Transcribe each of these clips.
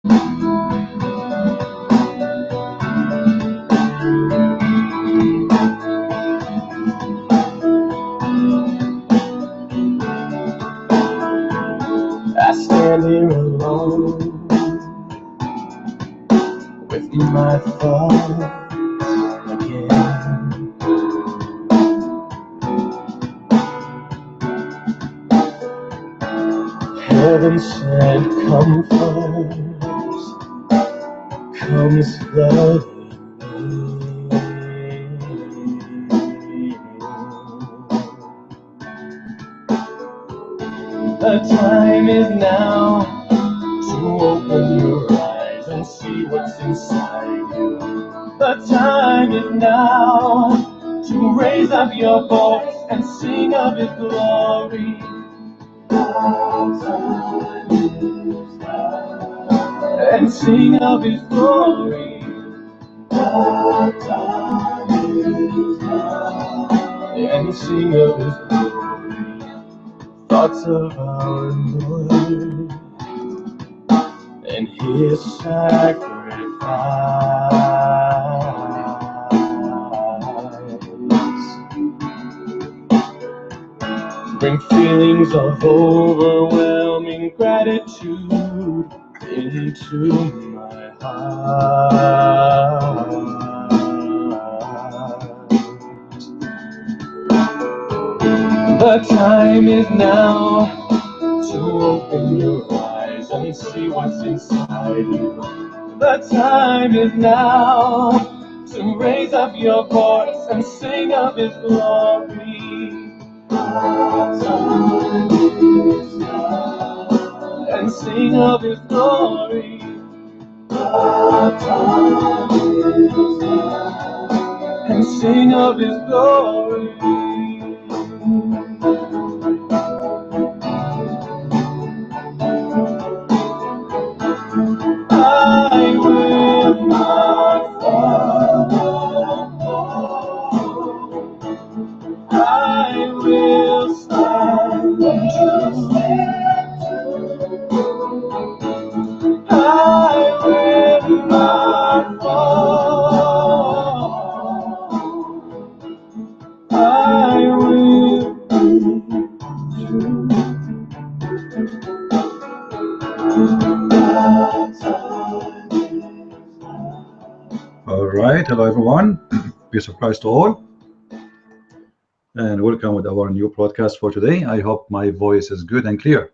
I stand here alone with my thoughts again. Heaven sent comfort comes flooding in. The time is now to open your eyes and see what's inside you. The time is now to raise up your voice and sing of His glory. And sing of His glory. And sing of His glory. Thoughts of our Lord and His sacrifice. Bring feelings of overwhelming gratitude into my heart. The time is now to open your eyes and see what's inside you. The time is now to raise up your voice and sing of His glory. And sing of His glory. And sing of His glory. I will not fall. I will stand true. I will not fall. I will be true. All right, hello everyone. Peace of Christ to all, and welcome with our new broadcast for today. I hope my voice is good and clear.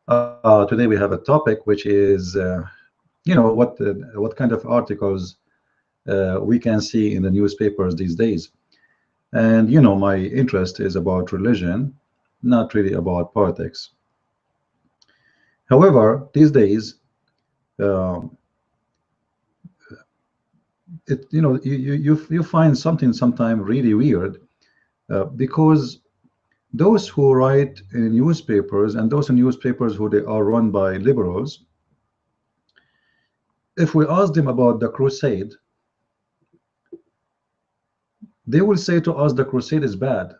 Today we have a topic which is, what kind of articles we can see in the newspapers these days. And my interest is about religion, not really about politics. However, these days, you find something sometimes really weird, because those who write in newspapers and those in newspapers who they are run by liberals, if we ask them about the crusade, they will say to us the crusade is bad,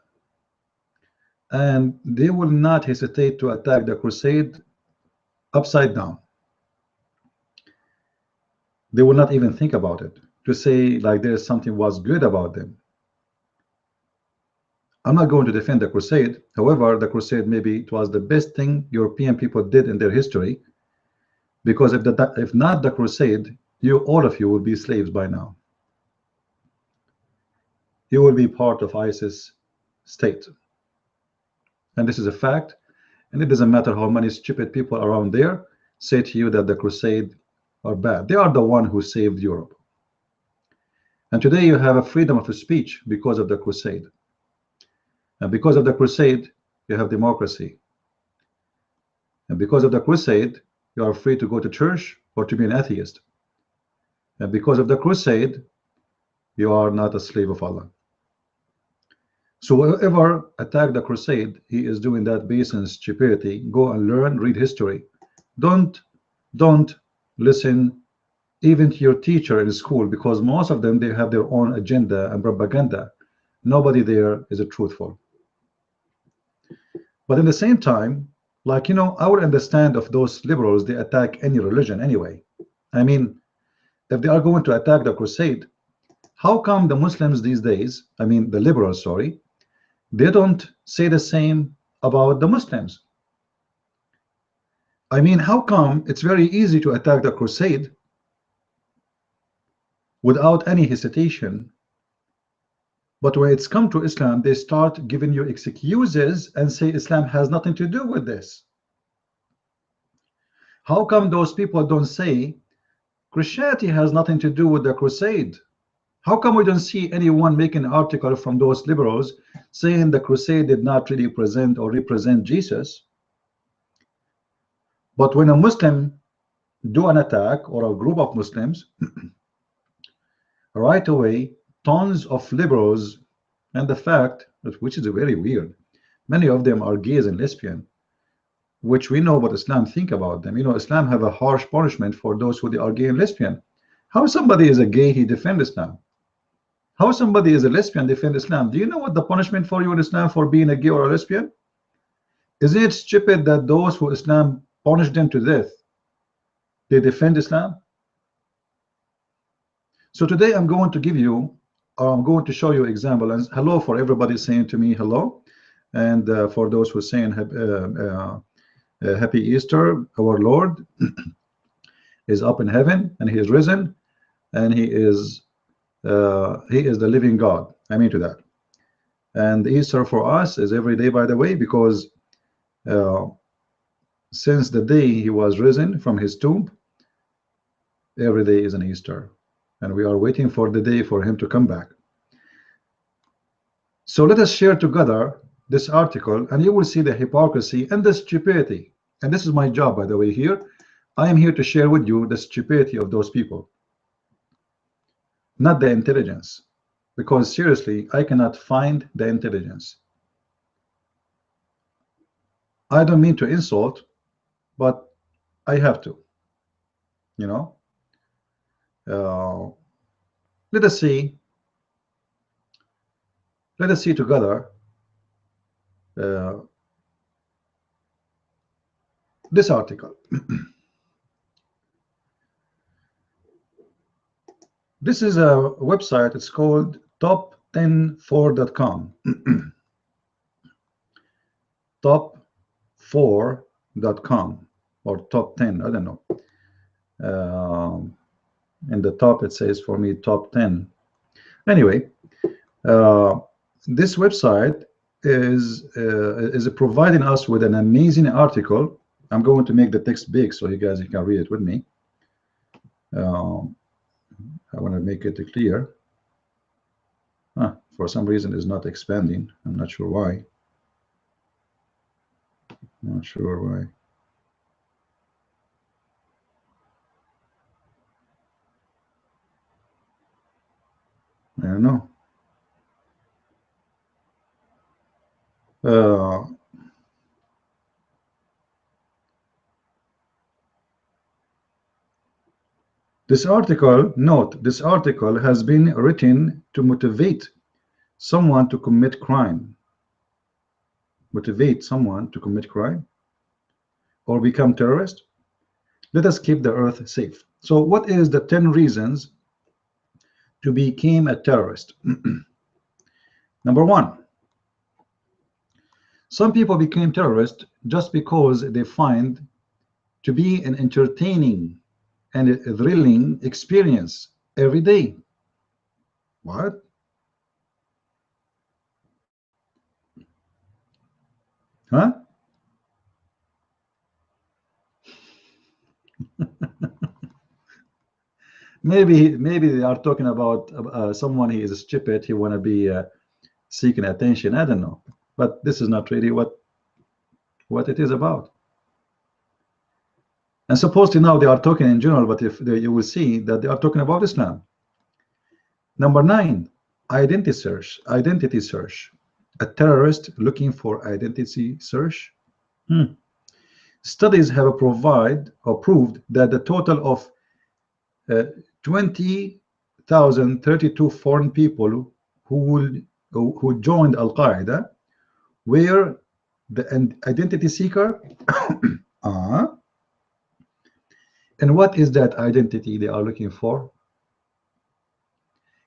and they will not hesitate to attack the crusade upside down. They will not even think about it, to say like there is something was good about them. I'm not going to defend the crusade. However, the crusade, maybe it was the best thing European people did in their history, because if not the crusade, all of you would be slaves by now. You will be part of ISIS state, and this is a fact. And it doesn't matter how many stupid people around there say to you that the crusade are bad. They are the one who saved Europe. And today you have a freedom of speech because of the crusade. And because of the crusade, you have democracy. And because of the crusade, you are free to go to church or to be an atheist. And because of the crusade, you are not a slave of Allah. So whoever attacked the crusade, he is doing that based on stupidity. Go and learn, read history. Don't listen even to your teacher in school, because most of them, they have their own agenda and propaganda. Nobody there is a truthful. But in the same time, Like, you know, I would understand of those liberals, they attack any religion anyway. I mean, if they are going to attack the crusade, how come the Muslims these days, I mean the liberals, sorry, they don't say the same about the Muslims? I mean, how come it's very easy to attack the crusade without any hesitation, but when it's come to Islam, they start giving you excuses and say Islam has nothing to do with this? How come those people don't say Christianity has nothing to do with the crusade? How come we don't see anyone making an article from those liberals saying the crusade did not really present or represent Jesus? But when a Muslim do an attack, or a group of Muslims, right away tons of liberals, and the fact, which is very weird, many of them are gays and lesbian, which we know what Islam think about them. You know, Islam have a harsh punishment for those who are gay and lesbian. How somebody is a gay, he defend Islam? How somebody is a lesbian defend Islam? Do you know what the punishment for you in Islam for being a gay or a lesbian? Isn't it stupid that those who Islam punish them to death, they defend Islam? So today I'm going to give you, or I'm going to show you example. And hello for everybody saying to me hello, and for those who are saying happy Easter. Our Lord is up in heaven and he is risen, and he is the living God. I mean to that. And Easter for us is every day, by the way, because since the day he was risen from his tomb, every day is an Easter, and we are waiting for the day for him to come back. So let us share together this article, and you will see the hypocrisy and the stupidity. And this is my job, by the way. Here I am here to share with you the stupidity of those people, not the intelligence, because seriously, I cannot find the intelligence. I don't mean to insult, but I have to, you know. Let us see together this article. This is a website. It's called top104.com. top4.com or top 10, I don't know. In the top it says for me top 10. Anyway, this website is providing us with an amazing article. I'm going to make the text big so you guys can read it with me. I want to make it clear. For some reason it's not expanding. I'm not sure why. Not sure why. I don't know. This article, note, this article has been written to motivate someone to commit crime. Motivate someone to commit crime or become terrorist. Let us keep the earth safe. So what is the 10 reasons to become a terrorist? Number 1, some people became terrorists just because they find to be an entertaining and a thrilling experience every day. What? Huh? maybe they are talking about someone. He is stupid, he want to be seeking attention. I don't know, but this is not really what it is about. And supposedly now they are talking in general, but if you will see that they are talking about Islam. Number 9, identity search. Identity search. A terrorist looking for identity search. Studies have proved that the total of 20,032 foreign people who joined Al-Qaeda were the identity seeker. And what is that identity they are looking for?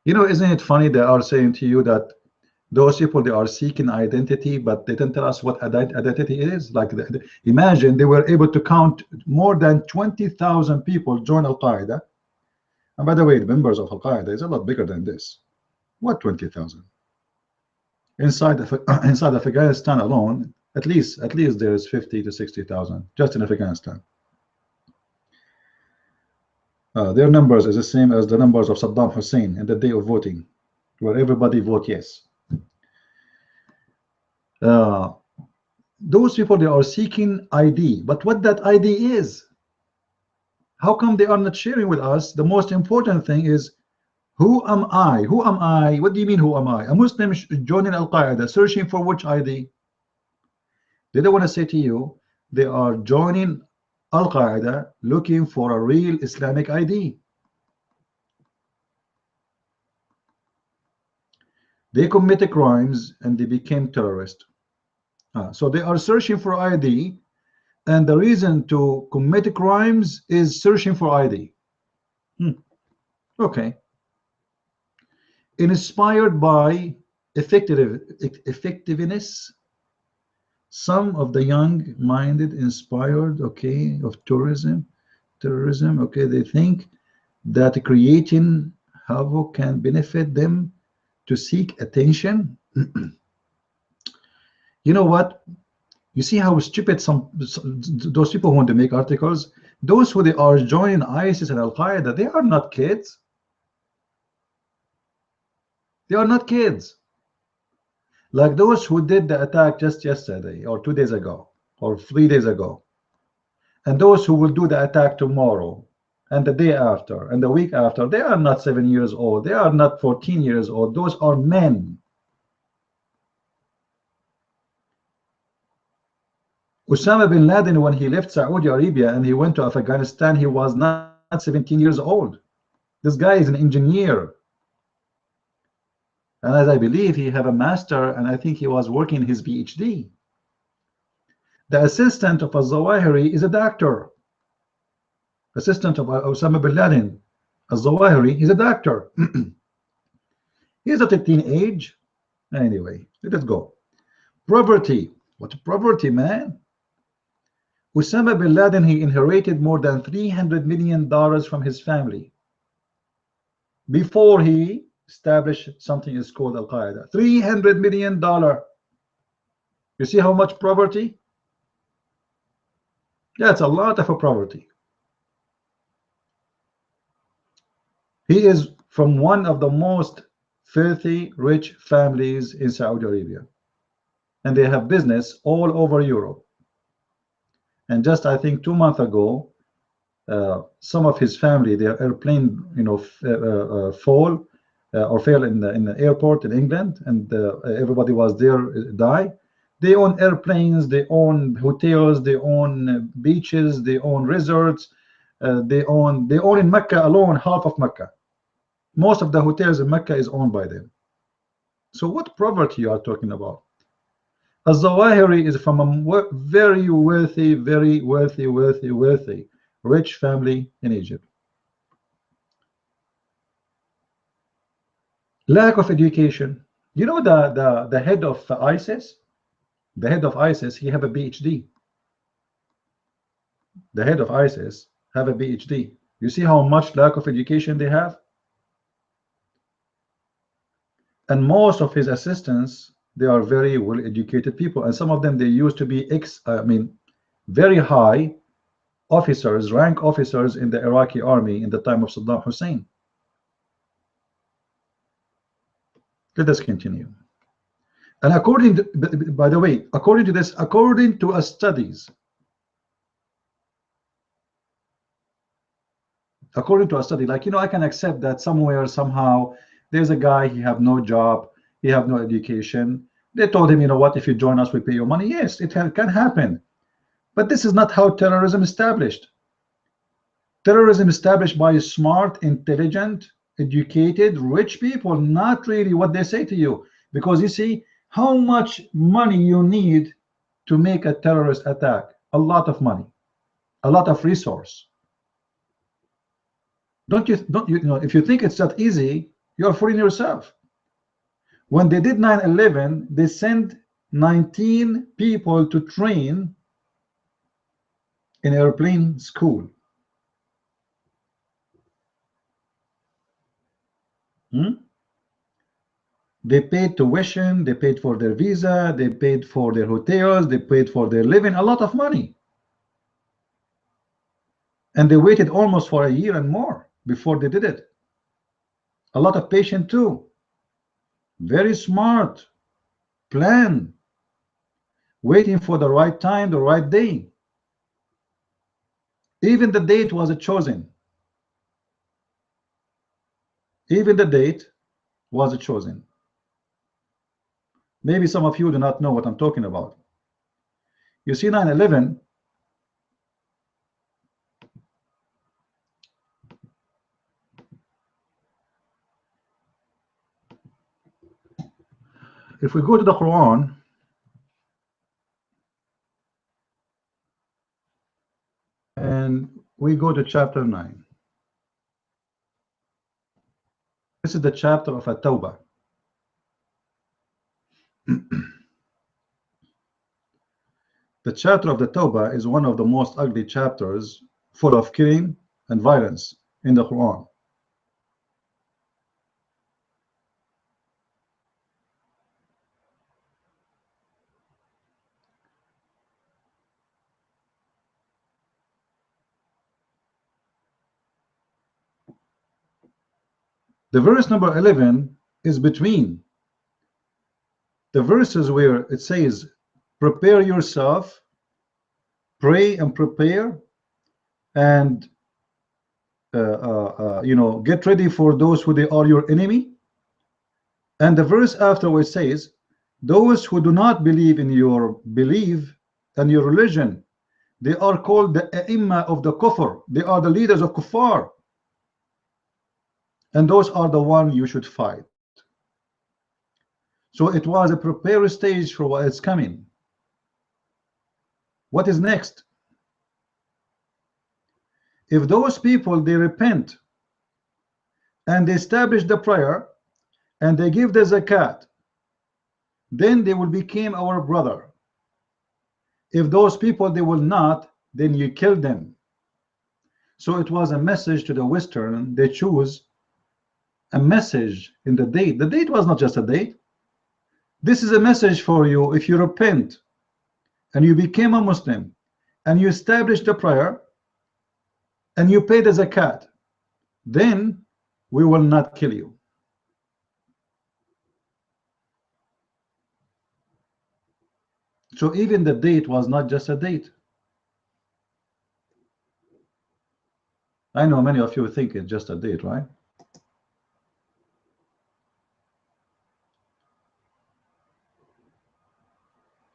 You know, isn't it funny they are saying to you that those people, they are seeking identity, but they didn't tell us what identity is. Like, imagine they were able to count more than 20,000 people join Al-Qaeda. And by the way, the members of Al-Qaeda is a lot bigger than this. What 20,000? Inside Afghanistan alone, at least there's 50 to 60,000 just in Afghanistan. Their numbers is the same as the numbers of Saddam Hussein in the day of voting, where everybody vote yes. Those people, they are seeking ID, but what that ID is, how come they are not sharing with us? The most important thing is, who am I? Who am I? What do you mean, who am I? A Muslim joining Al-Qaeda, searching for which ID? They don't want to say to you they are joining Al-Qaeda looking for a real Islamic ID. They committed crimes and they became terrorists. So they are searching for ID, and the reason to commit crimes is searching for ID. Okay. Inspired by effectiveness, some of the young-minded inspired, okay, of terrorism, okay, they think that creating havoc can benefit them to seek attention. You know what? You see how stupid those people who want to make articles, those who they are joining ISIS and Al-Qaeda, they are not kids. They are not kids. Like those who did the attack just yesterday or 2 days ago or 3 days ago, and those who will do the attack tomorrow and the day after and the week after, they are not 7 years old. They are not 14 years old. Those are men. Osama bin Laden, when he left Saudi Arabia and he went to Afghanistan, he was not 17 years old. This guy is an engineer. And as I believe, he have a master, and I think he was working his PhD. The assistant of al-Zawahiri is a doctor. Assistant of Osama bin Laden, al-Zawahiri, is a doctor. He's at a teenage. Anyway, let us go. Poverty. What poverty, man? Osama bin Laden, he inherited more than $300 million from his family before he established something is called Al-Qaeda. $300 million. You see how much poverty? That's a lot of a poverty. He is from one of the most filthy rich families in Saudi Arabia, and they have business all over Europe. And just I think 2 months ago, some of his family, their airplane, fall or fell in the airport in England, and everybody was there, die. They own airplanes, they own hotels, they own beaches, they own resorts, they own in Mecca alone half of Mecca. Most of the hotels in Mecca is owned by them. So what poverty you are talking about? Al-Zawahiri is from a very wealthy, rich family in Egypt. Lack of education. You know the head of ISIS? The head of ISIS, he have a PhD. The head of ISIS have a PhD. You see how much lack of education they have? And most of his assistants, they are very well educated people, and some of them, they used to be very high officers, rank officers in the Iraqi army in the time of Saddam Hussein. Let us continue. And according to, by the way, according to this, according to a study, like, I can accept that somewhere, somehow, there's a guy, he have no job, he have no education. They told him, you know what, if you join us, we pay you money. Yes, it can happen. But this is not how terrorism is established. Terrorism is established by smart, intelligent, educated, rich people, not really what they say to you. Because you see how much money you need to make a terrorist attack? A lot of money, a lot of resource. Don't you know, if you think it's that easy, you're fooling yourself. When they did 9/11, they sent 19 people to train in airplane school. They paid tuition, they paid for their visa, they paid for their hotels, they paid for their living, a lot of money. And they waited almost for a year and more before they did it. A lot of patience too. Very smart plan, waiting for the right time, the right day. Even the date was chosen. Even the date was chosen. Maybe some of you do not know what I'm talking about. You see, 9/11, if we go to the Quran, and we go to chapter 9. This is the chapter of At-Tawbah. The chapter of the Tawbah is one of the most ugly chapters, full of killing and violence in the Quran. The verse number 11 is between the verses where it says, prepare yourself, pray and prepare, and you know, get ready for those who they are your enemy. And the verse afterwards says, those who do not believe in your belief and your religion, they are called the A'imma of the Kufr. They are the leaders of Kuffar. And those are the one you should fight. So it was a prepare stage for what is coming. What is next? If those people, they repent and they establish the prayer and they give the zakat, then they will become our brother. If those people, they will not, then you kill them. So it was a message to the Western. They choose a message in the date. The date was not just a date. This is a message for you. If you repent and you became a Muslim and you establish the prayer and you pay the zakat, then we will not kill you. So even the date was not just a date. I know many of you think it's just a date, right?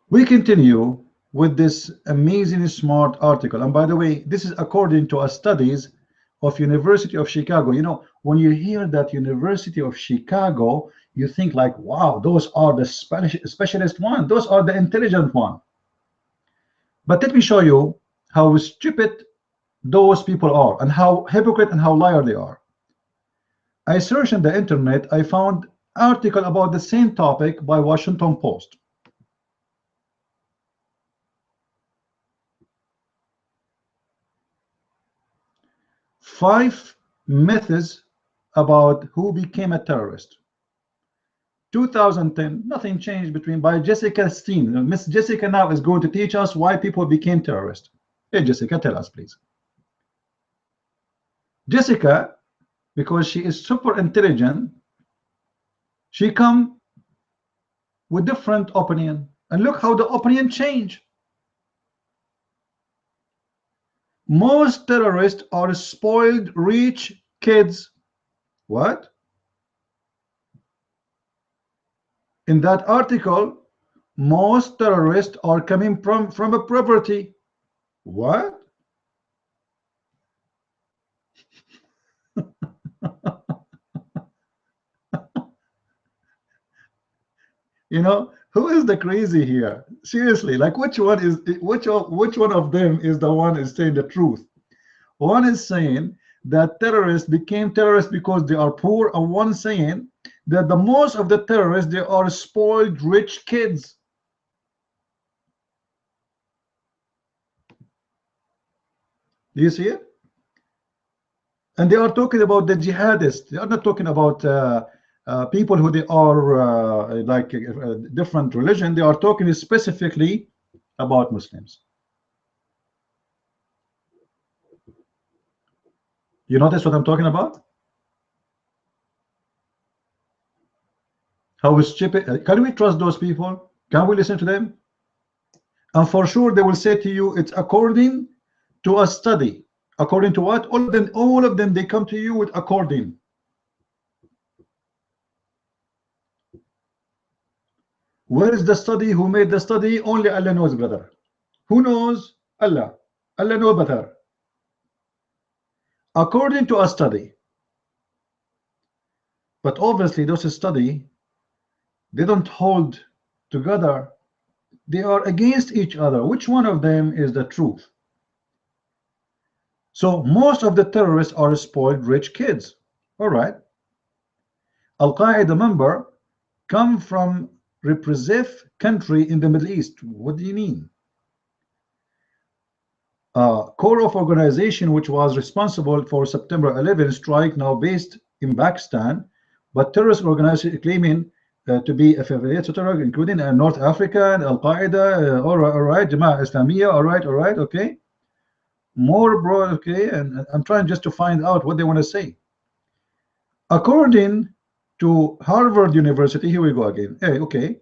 We continue with this amazing smart article. And by the way, this is according to studies of University of Chicago. You know, when you hear that University of Chicago, you think like, wow, those are the specialist one. Those are the intelligent one. But let me show you how stupid those people are and how hypocrite and how liar they are. I searched on the internet. I found article about the same topic by Washington Post. Five myths about who became a terrorist. 2010, nothing changed between, by Jessica Steen. Miss Jessica now is going to teach us why people became terrorists. Hey Jessica, tell us please. Jessica, because she is super intelligent, she come with different opinion, and look how the opinion change. Most terrorists are spoiled rich kids. What? In that article, most terrorists are coming from a poverty. What? You know, Who is the crazy here? Seriously, like which one is which one of them is the one is saying the truth? One is saying that terrorists became terrorists because they are poor, and one saying that the most of the terrorists they are spoiled rich kids. Do you see it? And they are talking about the jihadists. They are not talking about people who they are like different religion. They are talking specifically about Muslims. You notice what I'm talking about? How stupid? Can we trust those people? Can we listen to them? And for sure, they will say to you, it's according to a study. According to what? All of them, they come to you with according. Where is the study? Who made the study? Only Allah knows, brother. Who knows? Allah. Allah knows better. According to a study. But obviously, those study, they don't hold together. They are against each other. Which one of them is the truth? So most of the terrorists are spoiled rich kids. All right. Al-Qaeda member come from repressive country in the Middle East. What do you mean? Core of organization which was responsible for September 11 strike, now based in Pakistan, but terrorist organization claiming to be affiliated to terror, including North Africa and Al-Qaeda. All right, Jama'ah Islamiyah. All right, okay. More broad, okay, and I'm trying just to find out what they want to say. According to Harvard University, here we go again. Hey, okay,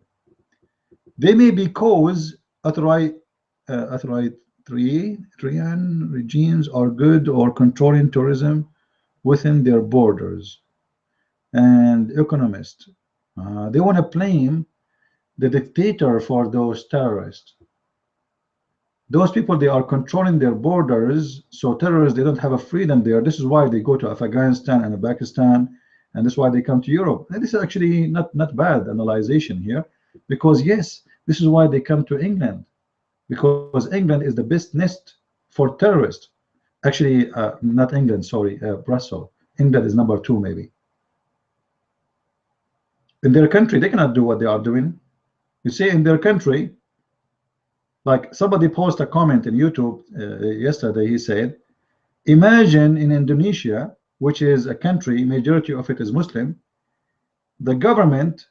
they may be cause authoritarian regimes are good or controlling tourism within their borders. And economists, they want to blame the dictator for those terrorists. Those people, they are controlling their borders, so terrorists, they don't have a freedom there. This is why they go to Afghanistan and Pakistan, and this is why they come to Europe. And this is actually not bad analyzation here, because yes, this is why they come to England, because England is the best nest for terrorists. Actually, not England, sorry, Brussels. England is number 2 maybe. In their country, they cannot do what they are doing. You see, in their country, like somebody posted a comment in YouTube yesterday. He said, imagine in Indonesia, which is a country, majority of it is Muslim, the government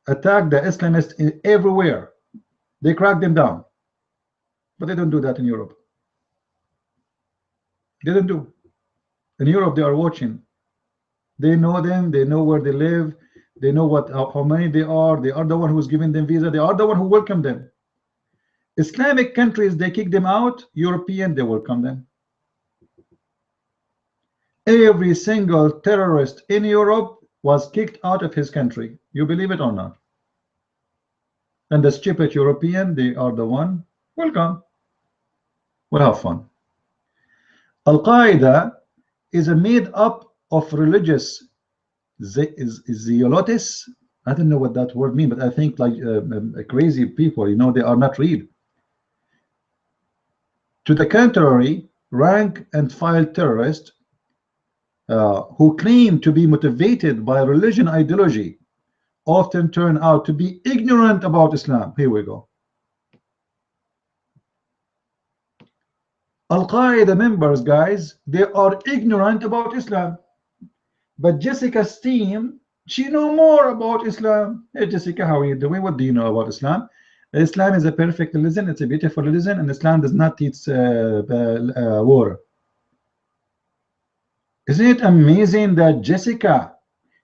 attacked the Islamists everywhere. They crack them down. But they don't do that in Europe. They don't do. In Europe, they are watching. They know them. They know where they live. They know how many they are. They are the one who's giving them visa. They are the one who welcome them. Islamic countries, they kick them out. European, they welcome them. Every single terrorist in Europe was kicked out of his country. You believe it or not? And the stupid European, they are the one. Welcome. We'll have fun. Al-Qaeda is made up of religious zealotes. I don't know what that word means, but I think like crazy people, you know, they are not real. To the contrary, rank and file terrorists who claim to be motivated by religion ideology often turn out to be ignorant about Islam. Here we go. Al-Qaeda members, guys, they are ignorant about Islam. But Jessica's team, she know more about Islam. Hey, Jessica, how are you doing? What do you know about Islam? Islam is a perfect religion. It's a beautiful religion, and Islam does not teach war. Isn't it amazing that Jessica,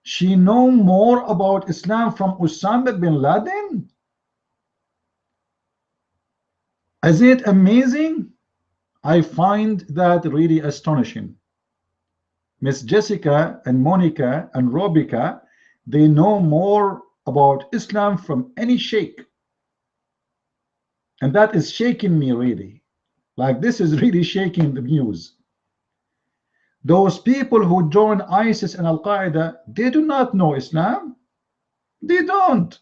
she know more about Islam from Osama bin Laden? Isn't it amazing? I find that really astonishing. Miss Jessica and Monica and Robica, they know more about Islam from any sheikh. And that is shaking me really. Like this is really shaking the news. Those people who join ISIS and Al-Qaeda, they do not know Islam. They don't.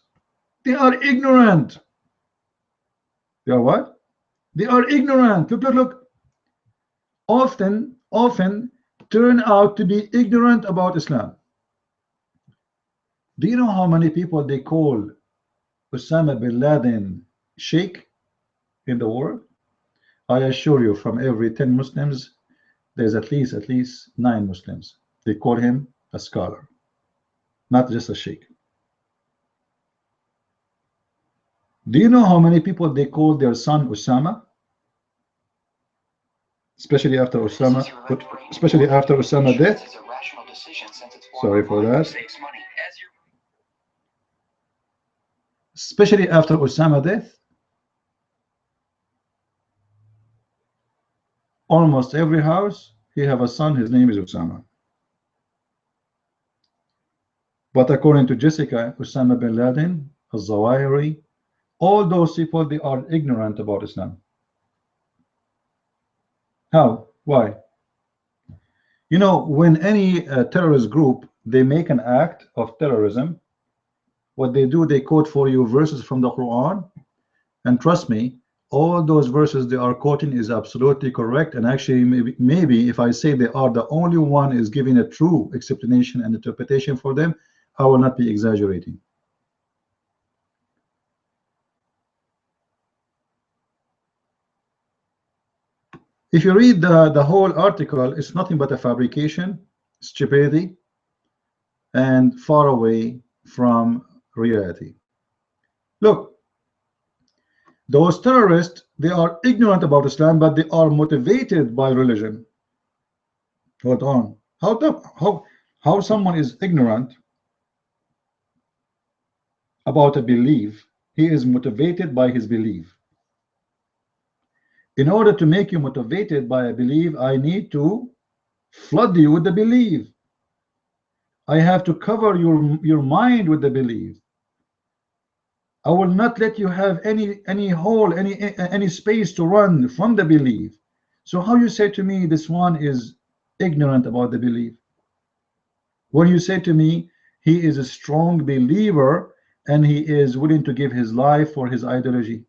They are ignorant. They are what? They are ignorant. Look, look, look. Often turn out to be ignorant about Islam. Do you know how many people they call Osama bin Laden Sheikh in the world? I assure you, from every 10 Muslims, there's at least 9 Muslims. They call him a scholar, not just a sheikh. Do you know how many people they call their son Osama? Especially after Osama death. Sorry for that. Especially after Osama death, almost every house he have a son, his name is Osama. But according to Jessica, Osama bin Laden, al-Zawahiri, all those people, they are ignorant about Islam. How? Why? You know, when any terrorist group, they make an act of terrorism, what they do, they quote for you verses from the Qur'an, and trust me, all those verses they are quoting is absolutely correct. And actually, maybe if I say they are the only one is giving a true explanation and interpretation for them, I will not be exaggerating. If you read the whole article, it's nothing but a fabrication, stupidity, and far away from reality. Look, those terrorists, they are ignorant about Islam, but they are motivated by religion. Hold on. How someone is ignorant about a belief? He is motivated by his belief. In order to make you motivated by a belief, I need to flood you with the belief. I have to cover your mind with the belief. I will not let you have any hole, any space to run from the belief. So how you say to me this one is ignorant about the belief? When you say to me he is a strong believer and he is willing to give his life for his ideology.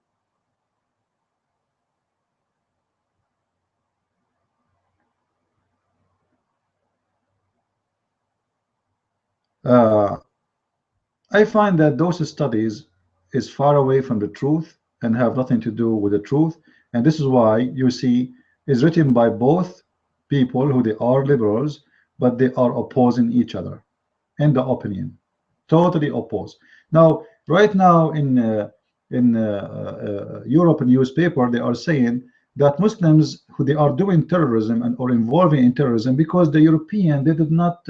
I find that those studies is far away from the truth and have nothing to do with the truth, and this is why you see is written by both people who they are liberals, but they are opposing each other in the opinion, totally opposed. Now, right now in European newspaper, they are saying that Muslims who they are doing terrorism and or involving in terrorism because the European they did not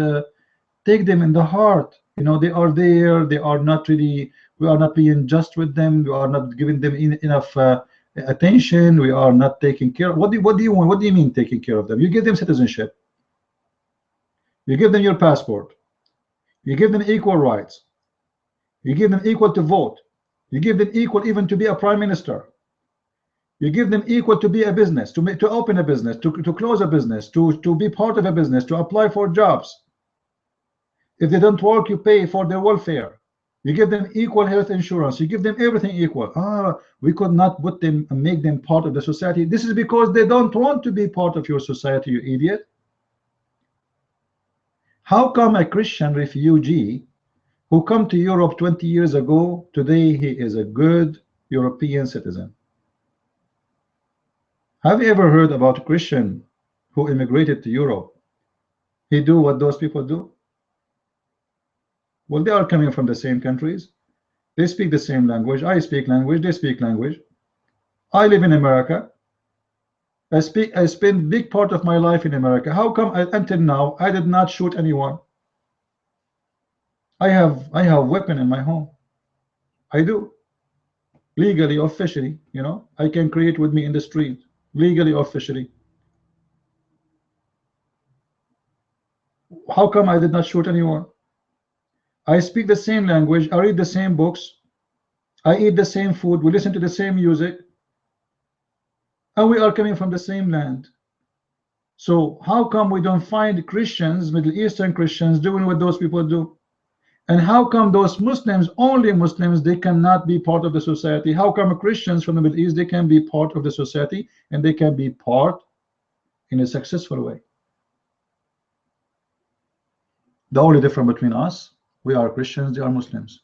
take them in the heart. You know, they are there. They are not really. We are not being just with them. We are not giving them enough attention. We are not taking care. What do you want? What do you mean taking care of them? You give them citizenship. You give them your passport. You give them equal rights. You give them equal to vote. You give them equal even to be a prime minister. You give them equal to be a business, to open a business, to close a business, to be part of a business, to apply for jobs. If they don't work, you pay for their welfare. You give them equal health insurance. You give them everything equal. We could not put them and make them part of the society. This is because they don't want to be part of your society, you idiot. How come a Christian refugee who come to Europe 20 years ago, today he is a good European citizen? Have you ever heard about a Christian who immigrated to Europe? He do what those people do? Well, they are coming from the same countries. They speak the same language. I speak language. They speak language. I live in America. I spend big part of my life in America. How come until now I did not shoot anyone? I have weapon in my home. I do. Legally, officially, you know, I can create with me in the street. Legally, officially. How come I did not shoot anyone? I speak the same language. I read the same books. I eat the same food. We listen to the same music. And we are coming from the same land. So how come we don't find Christians, Middle Eastern Christians, doing what those people do? And how come those Muslims, only Muslims, they cannot be part of the society? How come Christians from the Middle East, they can be part of the society and they can be part in a successful way? The only difference between us, we are Christians, they are Muslims.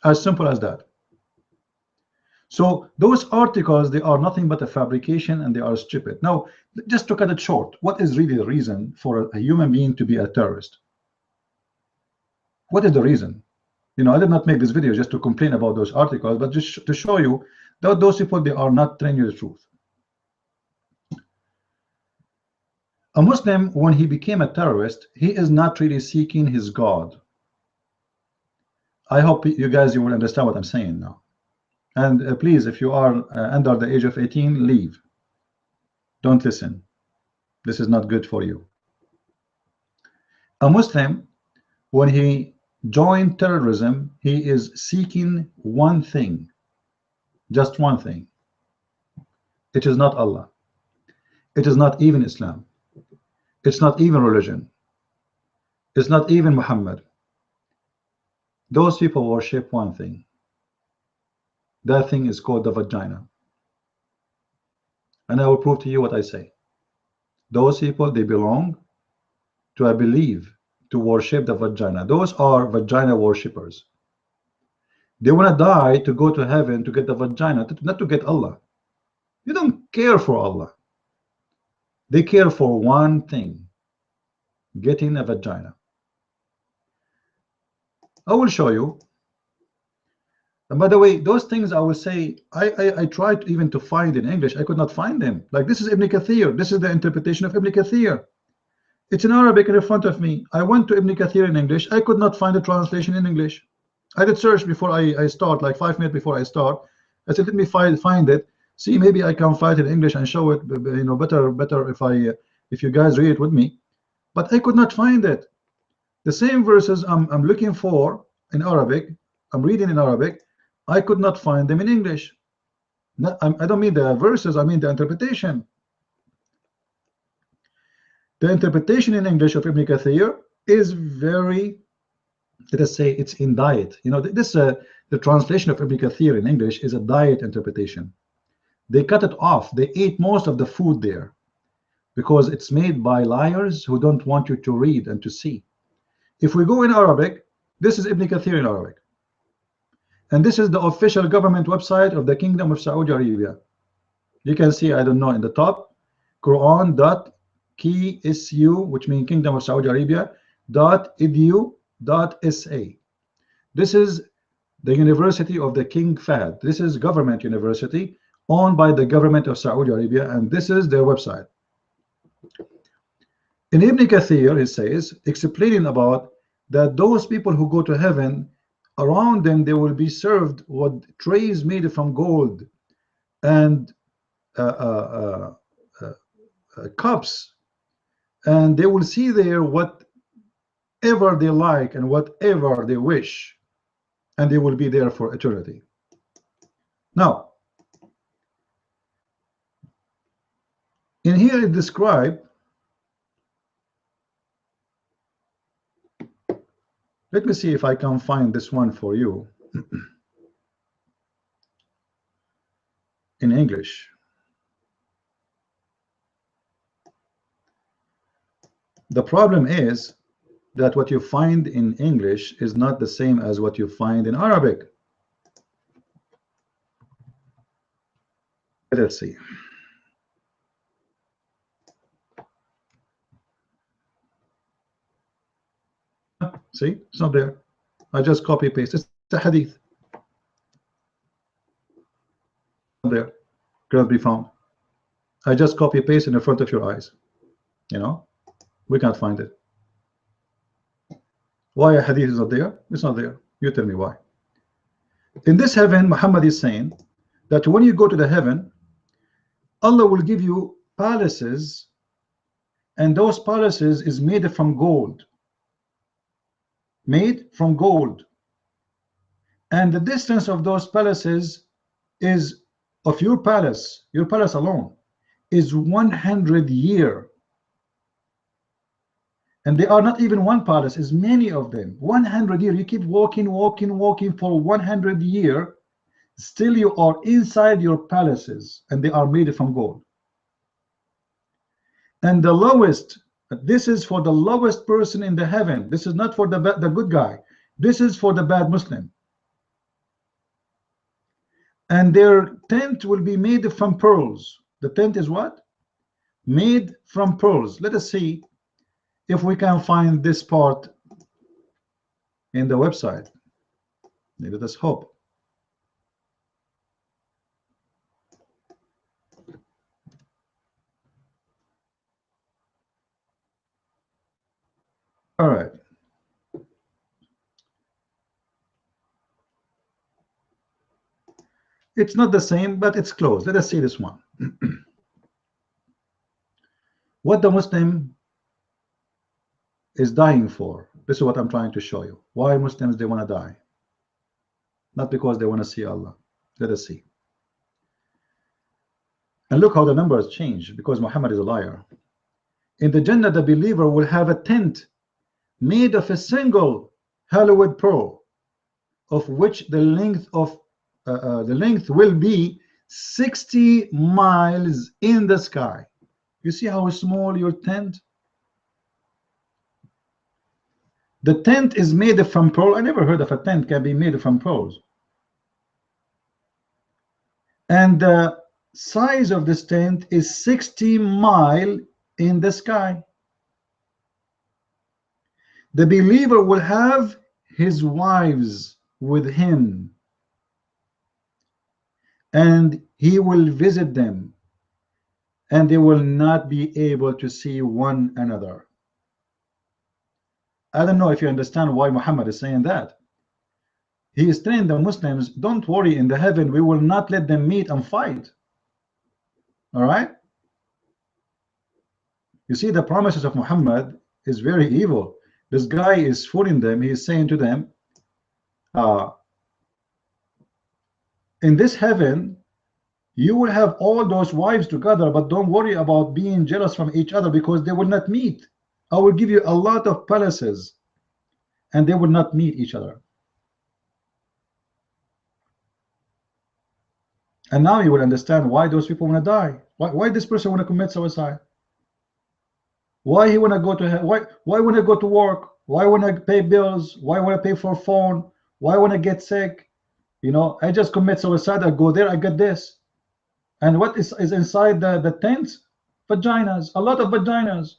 As simple as that. So those articles, they are nothing but a fabrication and they are stupid. Now, just to cut it short, what is really the reason for a human being to be a terrorist? What is the reason? You know, I did not make this video just to complain about those articles, but just to show you that those people, they are not telling you the truth. A Muslim, when he became a terrorist, he is not really seeking his God. I hope you guys, you will understand what I'm saying now. And please, if you are under the age of 18, leave. Don't listen. This is not good for you. A Muslim, when he joined terrorism, he is seeking one thing, just one thing. It is not Allah. It is not even Islam. It's not even religion. It's not even Muhammad. Those people worship one thing. That thing is called the vagina. And I will prove to you what I say. Those people, they belong to, I believe, to worship the vagina. Those are vagina worshippers. They want to die to go to heaven to get the vagina, not to get Allah. You don't care for Allah. They care for one thing, getting a vagina. I will show you. And by the way, those things I will say, I tried even to find in English. I could not find them. Like this is Ibn Kathir. This is the interpretation of Ibn Kathir. It's in Arabic in front of me. I went to Ibn Kathir in English. I could not find a translation in English. I did search before I start, like 5 minutes before I start. I said, let me find it. See, maybe I can find it in English and show it. You know, better if you guys read it with me. But I could not find it. The same verses I'm looking for in Arabic. I'm reading in Arabic. I could not find them in English. I don't mean the verses. I mean the interpretation. The interpretation in English of Ibn Kathir is very, let us say, it's in diet. You know, the translation of Ibn Kathir in English is a diet interpretation. They cut it off. They ate most of the food there because it's made by liars who don't want you to read and to see. If we go in Arabic, this is Ibn Kathir in Arabic. And this is the official government website of the Kingdom of Saudi Arabia. You can see, I don't know, in the top, Quran.KSU, which means Kingdom of Saudi Arabia, .edu.sa. This is the University of the King Fahd. This is government university owned by the government of Saudi Arabia, and this is their website. In Ibn Kathir, it says, explaining about that those people who go to heaven, around them they will be served with trays made from gold and cups, and they will see there whatever they like and whatever they wish, and they will be there for eternity. Now, in here it described, let me see if I can find this one for you in English. The problem is that what you find in English is not the same as what you find in Arabic. Let's see. See, it's not there. I just copy paste. It's a hadith. There, cannot be found. I just copy paste in the front of your eyes. You know, we can't find it. Why a hadith is not there? It's not there. You tell me why. In this heaven, Muhammad is saying that when you go to the heaven, Allah will give you palaces, and those palaces is made from gold. Made from gold. And the distance of those palaces is of your palace alone is 100 years. And they are not even one palace, is many of them. 100 years, you keep walking for 100 years, still you are inside your palaces, and they are made from gold. And the lowest, this is for the lowest person in the heaven. This is not for the good guy. This is for the bad Muslim. And their tent will be made from pearls. The tent is what? Made from pearls. Let us see if we can find this part in the website. Let us hope. All right. It's not the same, but it's close. Let us see this one. What the Muslim is dying for. This is what I'm trying to show you. Why Muslims, they want to die. Not because they want to see Allah. Let us see. And look how the numbers change, because Muhammad is a liar. In the Jannah, the believer will have a tent made of a single hallowed pearl, of which the length will be 60 miles in the sky. You see how small your tent? The tent is made from pearl. I never heard of a tent can be made from pearls. And the size of this tent is 60 miles in the sky. The believer will have his wives with him, and he will visit them, and they will not be able to see one another. I don't know if you understand why Muhammad is saying that. He is telling the Muslims, don't worry, in the heaven we will not let them meet and fight. All right? You see, the promises of Muhammad is very evil. This guy is fooling them. He is saying to them, in this heaven you will have all those wives together, but don't worry about being jealous from each other, because they will not meet. I will give you a lot of palaces, and they will not meet each other. And now you will understand why those people want to die. Why this person want to commit suicide? Why he want to go to why want to go to work? Why want to pay bills? Why want to pay for phone? Why want to get sick? You know, I just commit suicide. I go there, I get this. And what is inside the tents? Vaginas, a lot of vaginas.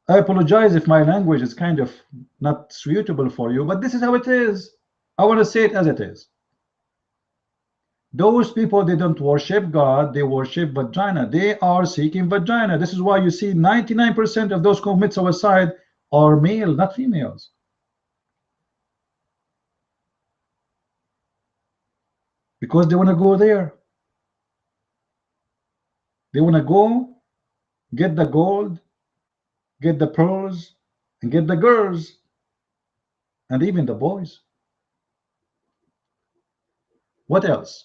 I apologize if my language is kind of not suitable for you, but this is how it is. I want to say it as it is. Those people, they don't worship God, they worship vagina. They are seeking vagina. This is why you see 99% of those who commit suicide are male, not females. Because they want to go there. They want to go, get the gold, get the pearls, and get the girls, and even the boys. What else?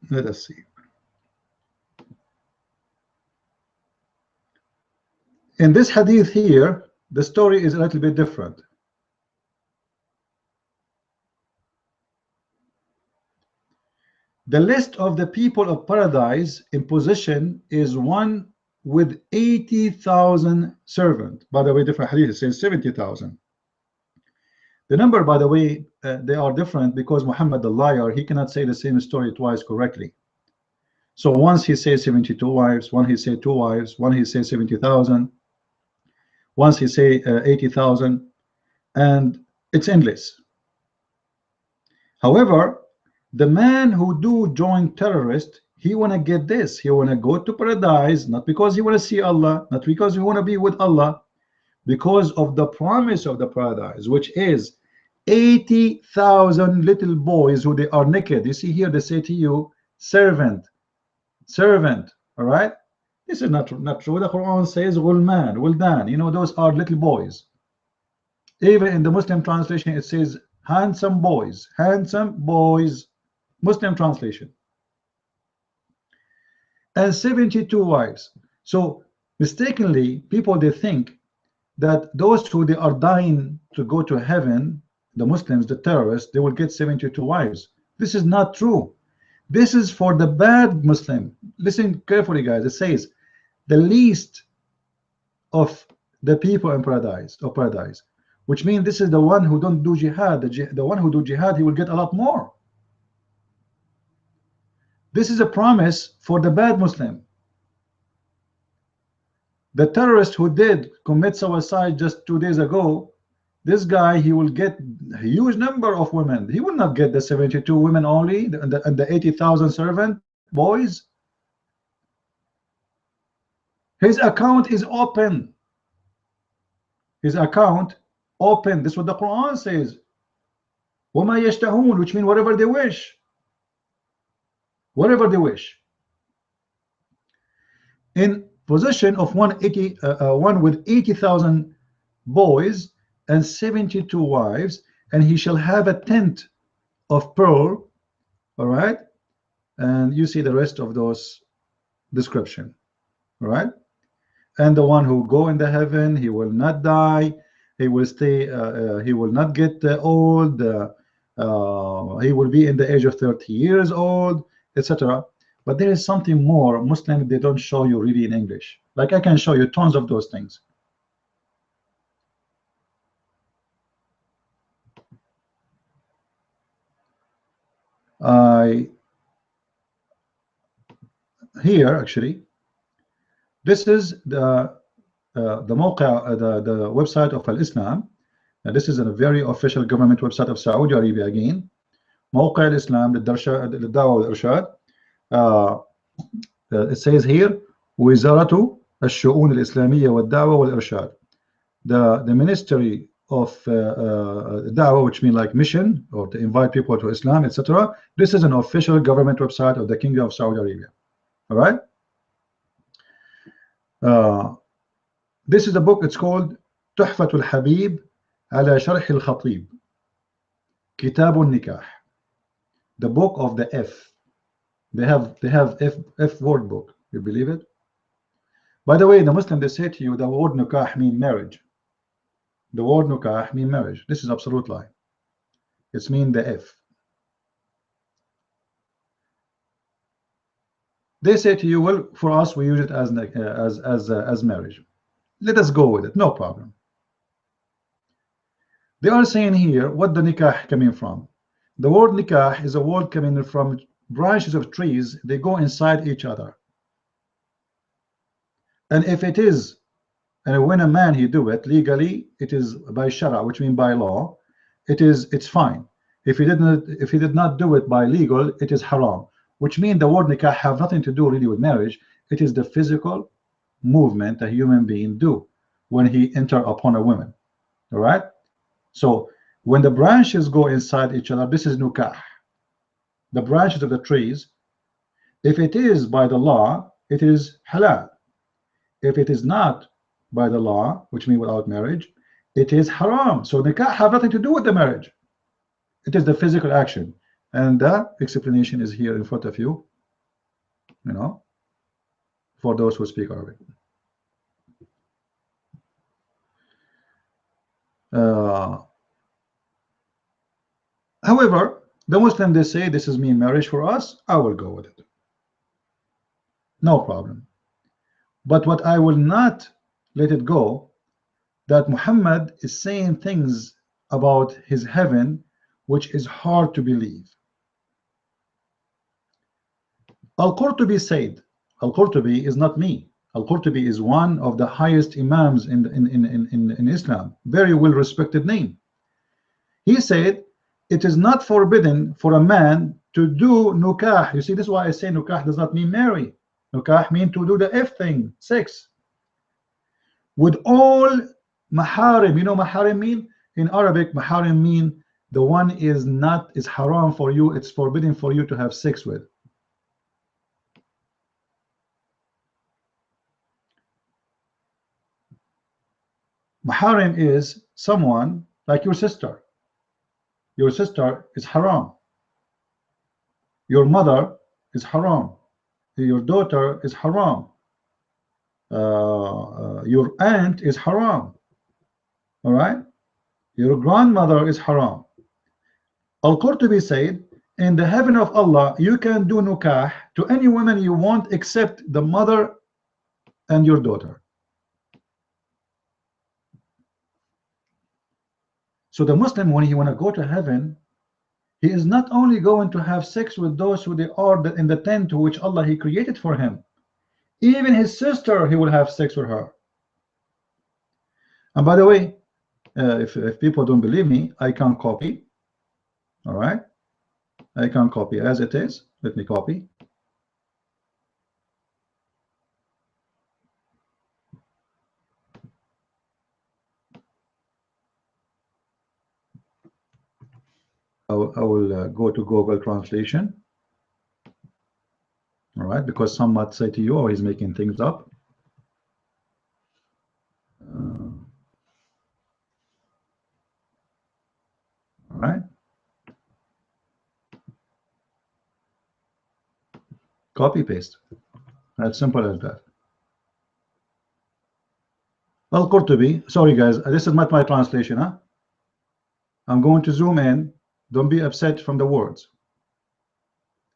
Let us see. In this hadith here, the story is a little bit different. The list of the people of paradise in position is one with 80,000 servants. By the way, different hadith says 70,000. The number, by the way, they are different because Muhammad the liar, he cannot say the same story twice correctly. So once he says 72 wives, one he says 2 wives, one he says 70,000, once he say 80,000, and it's endless. However, the man who do join terrorist, he want to get this. He want to go to paradise, not because he want to see Allah, not because he want to be with Allah, because of the promise of the paradise, which is 80,000 little boys who they are naked. You see here, they say to you, servant, servant. All right, this is not true. The Quran says Gulman, Wildan. You know, those are little boys. Even in the Muslim translation, it says handsome boys, handsome boys. Muslim translation. And 72 wives. So mistakenly, people, they think that those who they are dying to go to heaven, the Muslims, the terrorists, they will get 72 wives. This is not true. This is for the bad Muslim. Listen carefully, guys. It says the least of the people in paradise, which means this is the one who don't do jihad. The one who do jihad, he will get a lot more. This is a promise for the bad Muslim. The terrorist who did commit suicide just 2 days ago, this guy, he will get a huge number of women. He will not get the 72 women only and the 80,000 servant boys. His account is open. His account open. This is what the Quran says. وَمَا يَشْتَهُونَ, which means whatever they wish. Whatever they wish. In possession of one with 80,000 boys and 72 wives, and he shall have a tent of pearl. All right, and you see the rest of those description. All right, and the one who go in the heaven, he will not die, he will stay, he will not get old, he will be in the age of 30 years old, etc. But there is something more Muslim they don't show you really in English. Like I can show you tons of those things. Here actually, this is the website of Al-Islam. This is a very official government website of Saudi Arabia again. موقع الإسلام للدعوة والإرشاد. It says here وزارة الشؤون الإسلامية والدعوة والإرشاد. The Ministry of Da'wah, which means like mission or to invite people to Islam, etc. This is an official government website of the Kingdom of Saudi Arabia. All right. This is the book. It's called تحفة الحبيب على شرح الخطيب كتاب النكاح. The book of the F. They have F word book. You believe it? By the way, the Muslim, they say to you the word nikah mean marriage. The word nikah mean marriage. This is absolute lie. It's mean the F. They say to you, well, for us we use it as marriage. Let us go with it, no problem. They are saying here what the nikah coming from. The word nikah is a word coming from branches of trees. They go inside each other. And if it is, and when a man he do it legally, it is by shara, which means by law, it's fine. If he did not do it by legal, it is haram, which means the word nikah have nothing to do really with marriage. It is the physical movement a human being do when he enter upon a woman. All right. So when the branches go inside each other, this is nikah. The branches of the trees, if it is by the law, it is halal. If it is not by the law, which means without marriage, it is haram. So nikah have nothing to do with the marriage. It is the physical action, and the explanation is here in front of you. You know, for those who speak Arabic. However, the Muslim, they say this is mean marriage for us. I will go with it. No problem. But what I will not let it go, that Muhammad is saying things about his heaven which is hard to believe. Al-Qurtubi said, Al-Qurtubi is not me. Al-Qurtubi is one of the highest imams in Islam, very well respected name. He said it is not forbidden for a man to do nukah. You see, this is why I say nukah does not mean marry. Nukah mean to do the F thing, sex, with all maharim. You know maharim mean in Arabic, maharim mean the one is haram for you, it's forbidden for you to have sex with. Maharim is someone like your sister. Your sister is haram. Your mother is haram. Your daughter is haram. Your aunt is haram. All right. Your grandmother is haram. Al-Qurtubi said, in the heaven of Allah, you can do nukah to any woman you want except the mother and your daughter. So the Muslim, when he want to go to heaven, he is not only going to have sex with those who they are in the tent to which Allah he created for him. Even his sister, he will have sex with her. And by the way, if people don't believe me, I can copy. All right, I can copy as it is. Let me copy. I will go to Google Translation. All right, because some might say to you, oh, he's making things up. All right. Copy paste. As simple as that. Well, Qurtubi, sorry guys, this is not my translation, huh? I'm going to zoom in. Don't be upset from the words.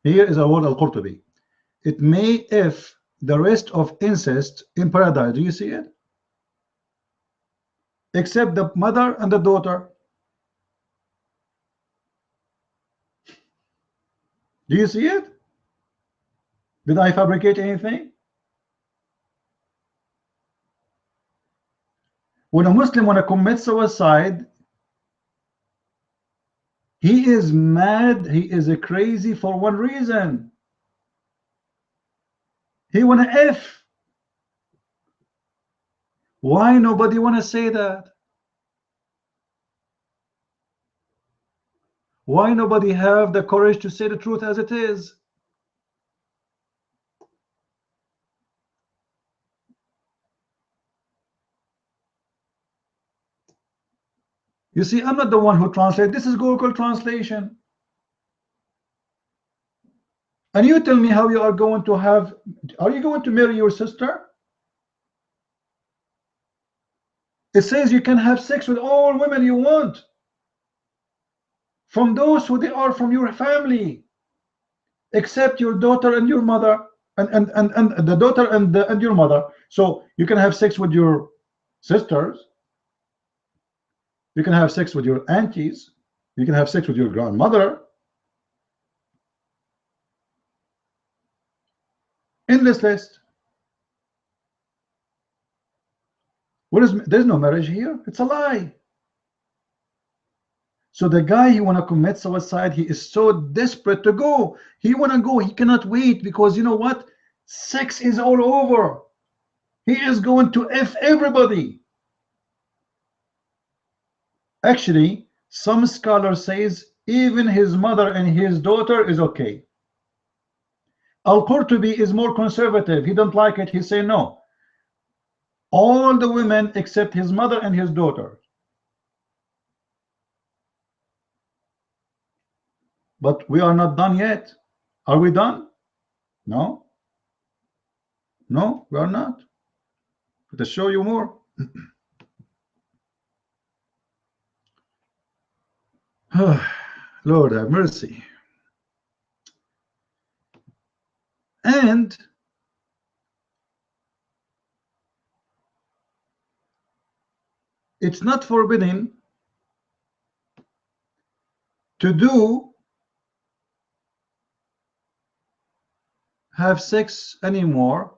Here is a word Al-Qurtubi. It may if the rest of incest in paradise. Do you see it? Except the mother and the daughter. Do you see it? Did I fabricate anything? When a Muslim want to commit suicide, he is mad, he is a crazy for one reason. He want to F. Why nobody want to say that? Why nobody have the courage to say the truth as it is? You see, I'm not the one who translates. This is Google Translation. And you tell me how you are going to have, are you going to marry your sister? It says you can have sex with all women you want, from those who they are from your family, except your daughter and your mother, and the daughter and your mother. So you can have sex with your sisters, you can have sex with your aunties, you can have sex with your grandmother. Endless list. There's no marriage here. It's a lie. So the guy, he want to commit suicide. He is so desperate to go. He want to go. He cannot wait because you know what? Sex is all over. He is going to F everybody. Actually, some scholar says even his mother and his daughter is okay. Al-Qurtubi is more conservative. He don't like it. He say no. All the women except his mother and his daughter. But we are not done yet. Are we done? No. No, we are not. To show you more. Lord have mercy. And it's not forbidden to have sex anymore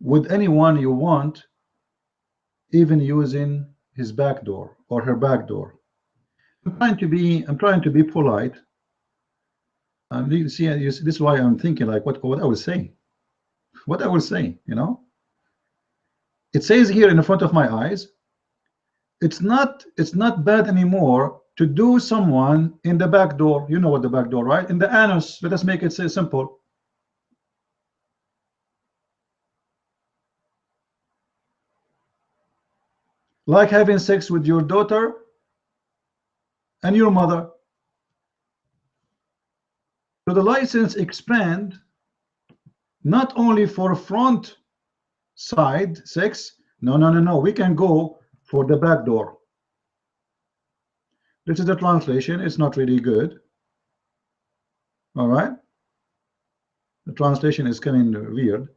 with anyone you want, even using his back door or her back door. I'm trying to be polite. And you see, this is why I'm thinking like what I was saying. what I will say, you know. It says here in the front of my eyes, it's not bad anymore to do someone in the back door. You know what the back door, right? In the anus. Let us make it say simple. Like having sex with your daughter and your mother. So the license expand not only for front side sex. No. We can go for the back door. This is the translation. It's not really good. All right. The translation is kind of weird.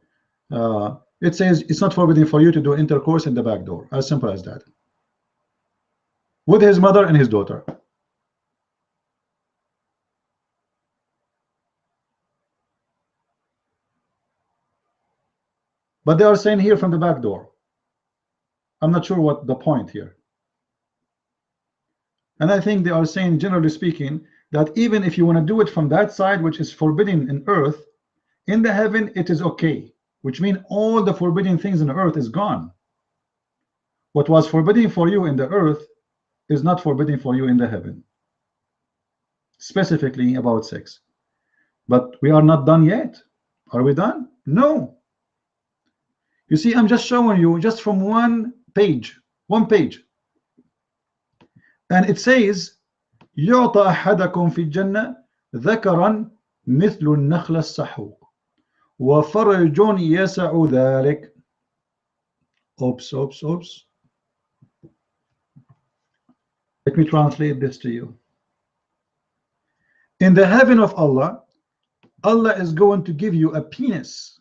It says it's not forbidden for you to do intercourse in the back door. As simple as that. With his mother and his daughter. But they are saying here from the back door. I'm not sure what the point here. And I think they are saying, generally speaking, that even if you want to do it from that side, which is forbidden in earth, in the heaven it is okay, which means all the forbidden things in the earth is gone. What was forbidden for you in the earth is not forbidden for you in the heaven, specifically about sex. But we are not done yet. Are we done? No. You see, I'm just showing you just from one page. And it says يعطى أحدكم في الجنة ذكرا مثل النخل السحوق وفرج يسع ذلك. Oops. Let me translate this to you. In the heaven of Allah, Allah is going to give you a penis,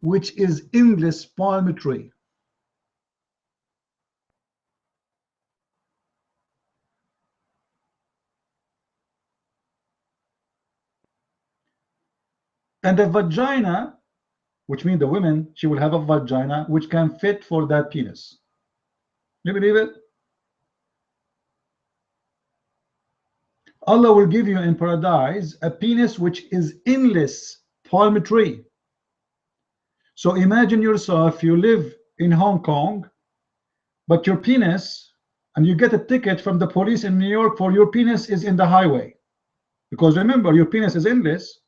which is endless palm tree. And the vagina, which means the woman, she will have a vagina which can fit for that penis. You believe it? Allah will give you in paradise a penis which is endless palm tree. So imagine yourself, you live in Hong Kong, but your penis, and you get a ticket from the police in New York for your penis is in the highway. Because remember, your penis is endless.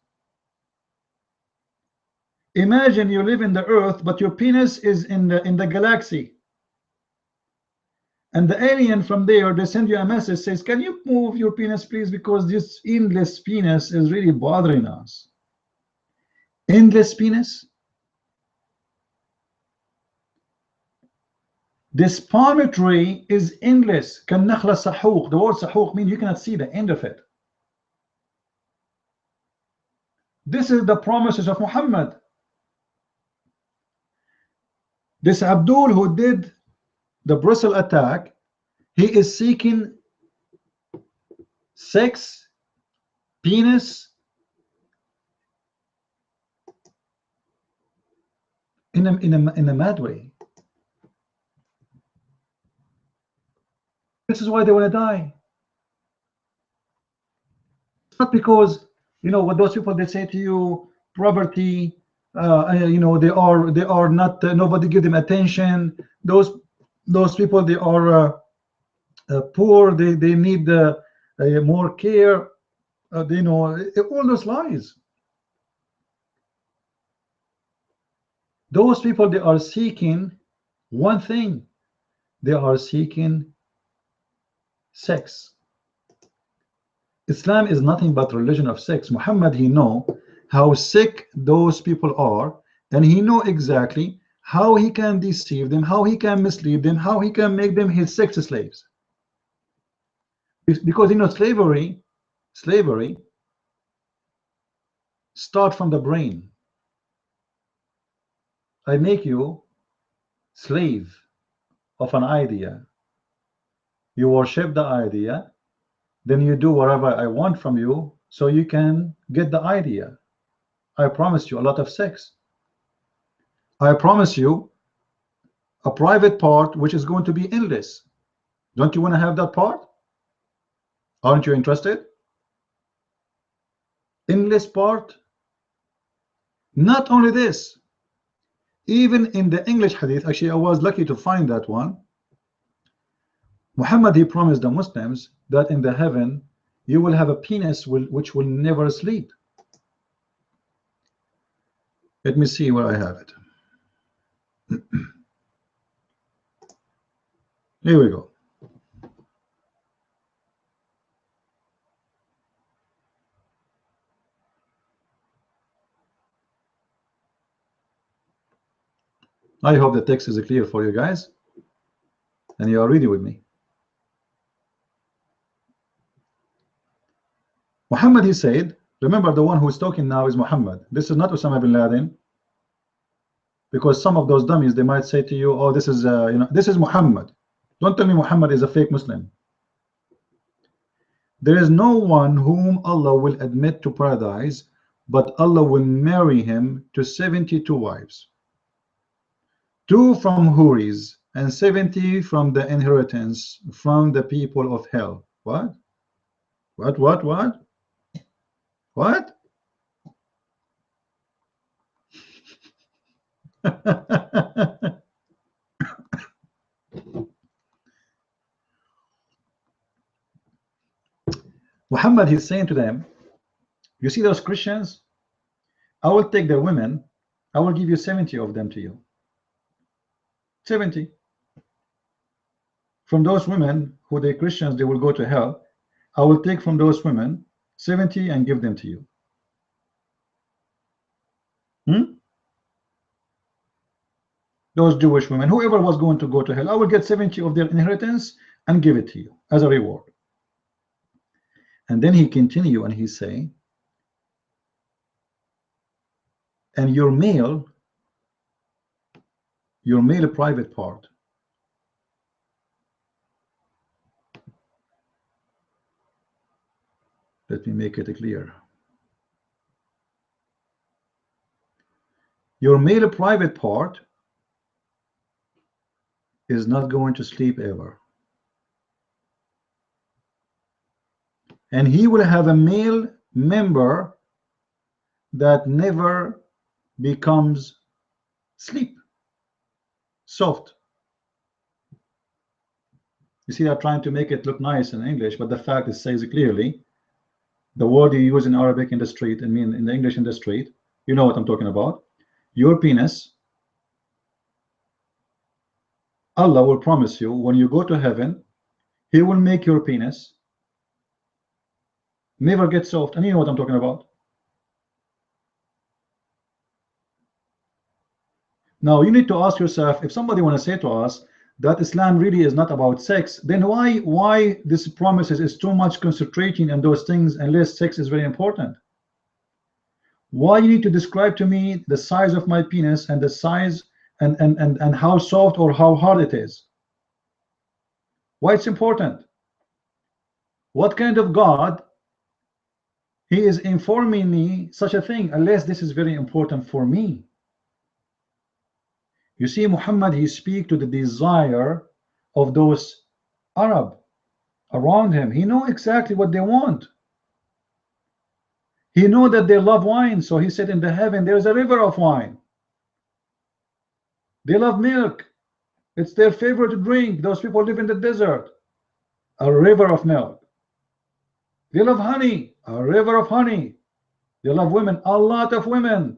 Imagine you live in the earth, but your penis is in the galaxy. And the alien from there, they send you a message, says, can you move your penis, please? Because this endless penis is really bothering us. Endless penis? This palm tree is endless. كالنخلة سحوق. The word سحوق means you cannot see the end of it. This is the promises of Muhammad. This Abdul who did the Brussels attack, he is seeking sex, penis, in a mad way. This is why they want to die. It's not because, you know, what those people, they say to you, poverty, you know, they are not, nobody give them attention. Those people, they are poor. They need more care. You know, all those lies. Those people, they are seeking one thing. They are seeking sex. Islam is nothing but religion of sex. Muhammad, he know how sick those people are, and he know exactly how he can deceive them, how he can mislead them, how he can make them his sex slaves. Because, you know, slavery start from the brain. I make you slave of an idea. You worship the idea, then you do whatever I want from you so you can get the idea. I promise you a lot of sex. I promise you a private part which is going to be endless. Don't you want to have that part? Aren't you interested? Endless part Not only this, even in the English hadith, actually I was lucky to find that one. Muhammad, he promised the Muslims that in the heaven you will have a penis which will never sleep. Let me see where I have it. Here we go. I hope the text is clear for you guys and you are ready with me. Muhammad, he said, remember the one who is talking now is Muhammad. This is not Osama bin Laden, because some of those dummies, they might say to you, oh, this is this is Muhammad. Don't tell me Muhammad is a fake Muslim. There is no one whom Allah will admit to paradise, but Allah will marry him to 72 wives, 2 from Huris and 70 from the inheritance from the people of hell. What? What? Muhammad, he's saying to them, you see those Christians, I will take their women, I will give you 70 of them to you. 70 from those women who they Christians, they will go to hell. I will take from those women 70 and give them to you. Those Jewish women, whoever was going to go to hell, I will get 70 of their inheritance and give it to you as a reward. And then he continue and he say, and your male private part, let me make it clear. Your male private part is not going to sleep ever. And he will have a male member that never becomes sleep, soft. You see, I'm trying to make it look nice in English, but the fact it says it clearly. The word you use in Arabic in the street and mean in the English in the street, you know what I'm talking about. Your penis, Allah will promise you when you go to heaven, he will make your penis never get soft. And you know what I'm talking about. Now you need to ask yourself, if somebody want to say to us that Islam really is not about sex, then why this promises is too much concentrating on those things unless sex is very important? Why you need to describe to me the size of my penis and the size and how soft or how hard it is? Why it's important? What kind of God he is informing me such a thing unless this is very important for me? You see, Muhammad, he speak to the desire of those Arab around him. He know exactly what they want. He know that they love wine, so he said in the heaven there's a river of wine. They love milk. It's their favorite drink. Those people live in the desert. A river of milk. They love honey. A river of honey. They love women. A lot of women.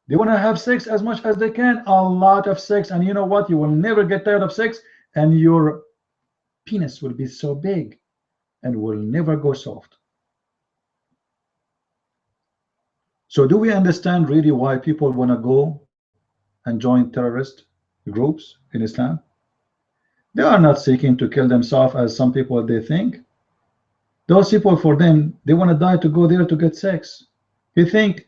They want to have sex as much as they can. A lot of sex. And you know what? You will never get tired of sex. And your penis will be so big and will never go soft. So do we understand really why people want to go and join terrorist groups in Islam? They are not seeking to kill themselves as some people they think. Those people, for them, they want to die to go there to get sex. He think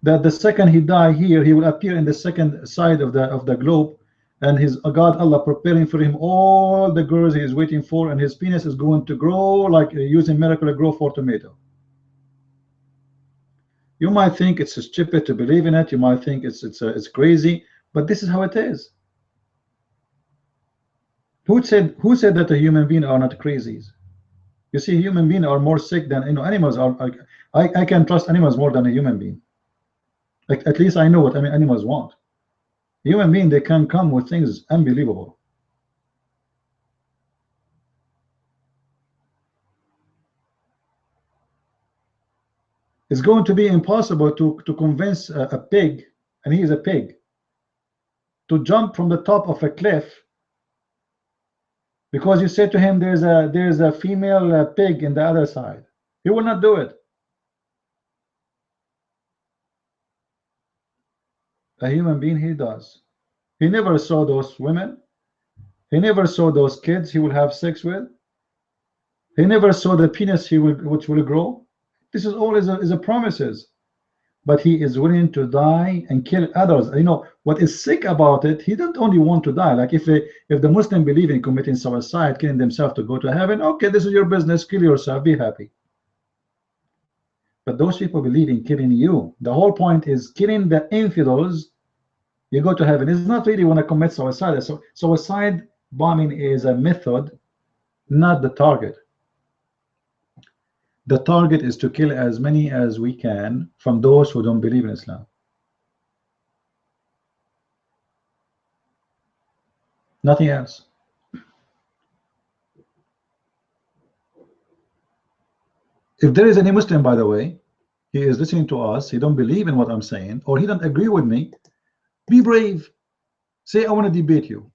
that the second he die here, he will appear in the second side of the globe, and his God Allah preparing for him all the girls he is waiting for, and his penis is going to grow like using miracle grow for tomato. You might think it's stupid to believe in it. You might think it's crazy, but this is how it is. Who said that the human beings are not crazies? You see, human beings are more sick than animals are. I can trust animals more than a human being. Like, at least I know what animals want. Human being, they can come with things unbelievable. It's going to be impossible to convince a pig, and he is a pig, to jump from the top of a cliff because you say to him there's a female pig in the other side. He will not do it. A human being, he does. He never saw those women. He never saw those kids he will have sex with. He never saw the penis which will grow. This is all is a promises. But he is willing to die and kill others. You know what is sick about it? He don't only want to die. Like if the Muslim believe in committing suicide, killing themselves to go to heaven, okay, this is your business. Kill yourself, be happy. But those people believe in killing you. The whole point is killing the infidels. You go to heaven. It's not really when I commit suicide. So suicide bombing is a method, not the target. The target is to kill as many as we can from those who don't believe in Islam. Nothing else. If there is any Muslim, by the way, he is listening to us, he don't believe in what I'm saying, or he don't agree with me, be brave. Say, I want to debate you.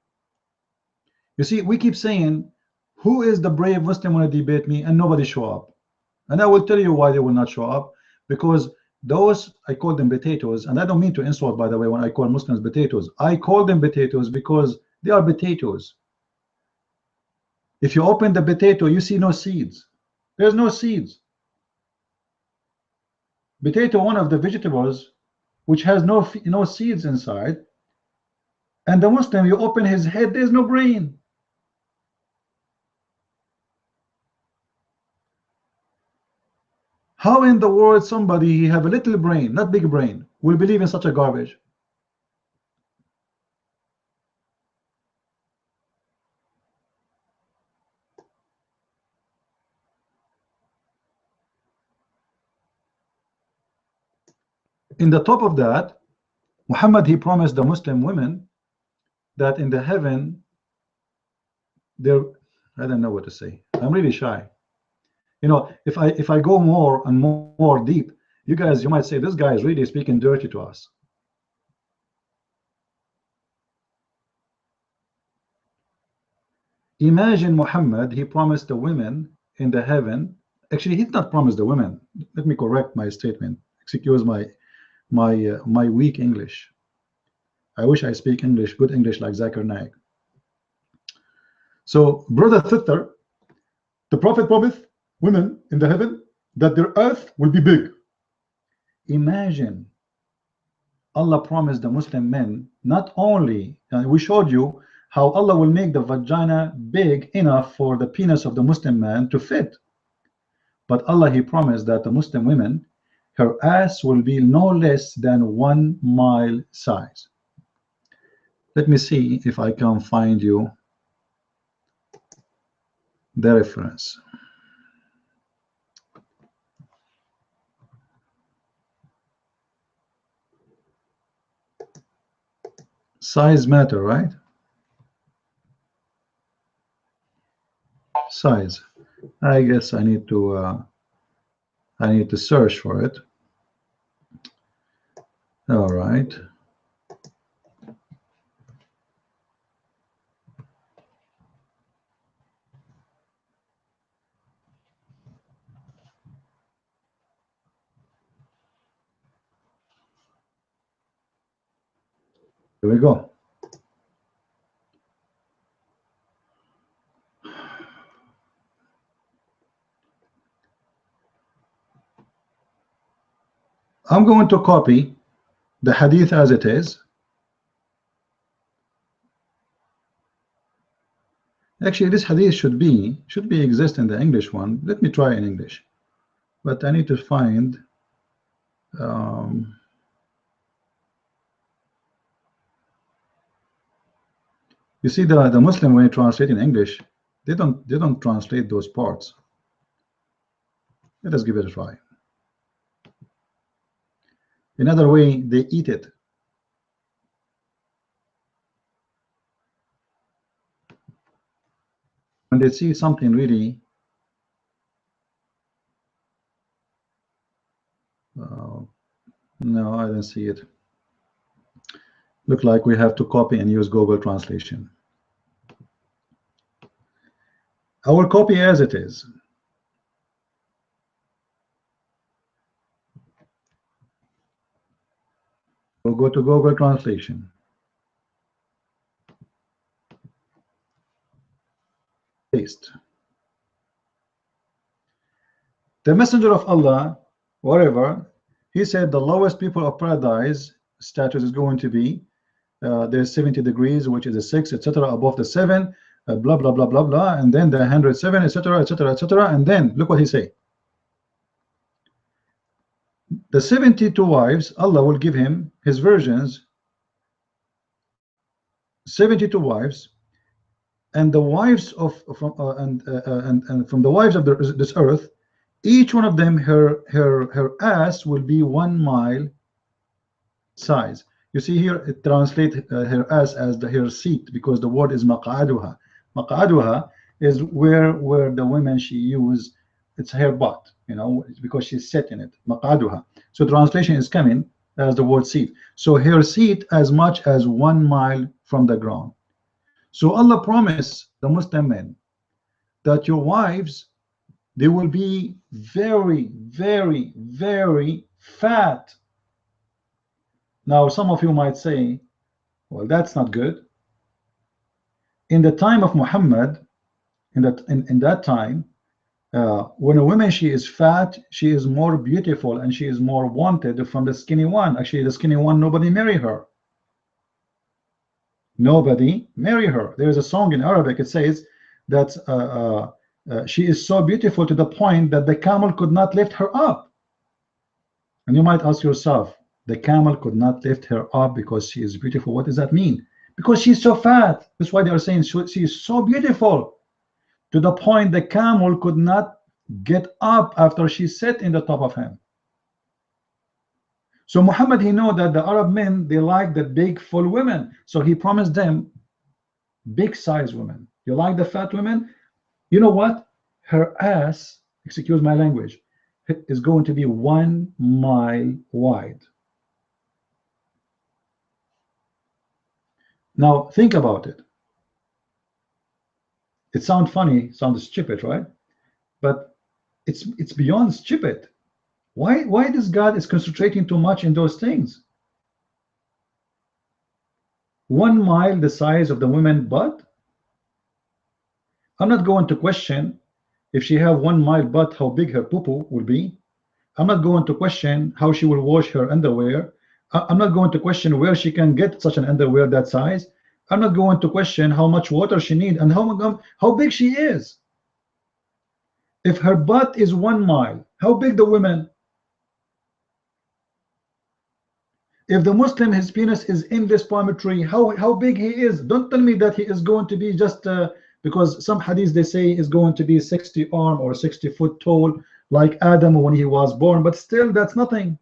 You see, we keep saying, who is the brave Muslim want to debate me, and nobody show up. And I will tell you why they will not show up. Because those, I call them potatoes, and I don't mean to insult, by the way, when I call Muslims potatoes. I call them potatoes because they are potatoes. If you open the potato, you see no seeds. There's no seeds. Potato, one of the vegetables which has no seeds inside. And the Muslim, you open his head, there's no brain. How in the world somebody he have a little brain, not big brain, will believe in such a garbage? In the top of that, Muhammad, he promised the Muslim women that in the heaven there, I don't know what to say. I'm really shy. You know, if I go more and more deep, you guys, you might say this guy is really speaking dirty to us. Imagine Muhammad, he promised the women in the heaven. Actually, he did not promise the women. Let me correct my statement. Excuse my weak English. I wish I speak English, good English like Zakir Naik. So, brother sister, the Prophet promised women in the heaven that their earth will be big. Imagine Allah promised the Muslim men not only, and we showed you how Allah will make the vagina big enough for the penis of the Muslim man to fit, but Allah, he promised that the Muslim women, her ass will be no less than 1 mile size. Let me see if I can find you the reference. Size matter, right? Size. I guess I need to search for it. All right. Here we go. I'm going to copy the hadith as it is. Actually, this hadith should exist in the English one. Let me try in English, but I need to find. You see, the Muslim, when you translate in English, they don't translate those parts. Let us give it a try. Another way, they eat it. When they see something really no, I don't see it. Look like we have to copy and use Google Translation. I will copy as it is. We'll go to Google Translation. Paste. The Messenger of Allah, whatever, he said the lowest people of paradise status is going to be there's 70 degrees, which is a 6, etc. Above the 7, blah blah blah blah blah, and then the 107, etc., etc., etc. And then look what he say. The 72 wives, Allah will give him his virgins, 72 wives, and the wives of and from the wives of this earth, each one of them, her ass will be 1 mile size. You see here, it translates her ass as her seat, because the word is maq'aduha. Maq'aduha is where the women she use, it's her butt, you know, because she's set in it. Maq'aduha. So translation is coming as the word seat. So her seat as much as 1 mile from the ground. So Allah promised the Muslim men that your wives, they will be very, very, very fat. Now, some of you might say, well, that's not good. In the time of Muhammad, in that time, when a woman, she is fat, she is more beautiful and she is more wanted from the skinny one. Actually, the skinny one, nobody marry her. Nobody marry her. There is a song in Arabic, it says that she is so beautiful to the point that the camel could not lift her up. And you might ask yourself, the camel could not lift her up because she is beautiful. What does that mean? Because she's so fat. That's why they are saying she is so beautiful to the point the camel could not get up after she sat in the top of him. So Muhammad, he know that the Arab men, they like the big full women, so he promised them big size women. You like the fat women? You know what? Her ass, excuse my language, is going to be 1 mile wide. Now think about it. It sounds funny, sounds stupid, right? But it's beyond stupid. Why this God is concentrating too much in those things? 1 mile the size of the woman butt. I'm not going to question if she have 1 mile butt how big her poo-poo will be. I'm not going to question how she will wash her underwear. I'm not going to question where she can get such an underwear that size. I'm not going to question how much water she needs and how big she is. If her butt is 1 mile, how big the women? If the Muslim, his penis is in this palm tree, how big he is? Don't tell me that he is going to be just because some hadiths they say is going to be 60 arm or 60 foot tall like Adam when he was born, but still that's nothing.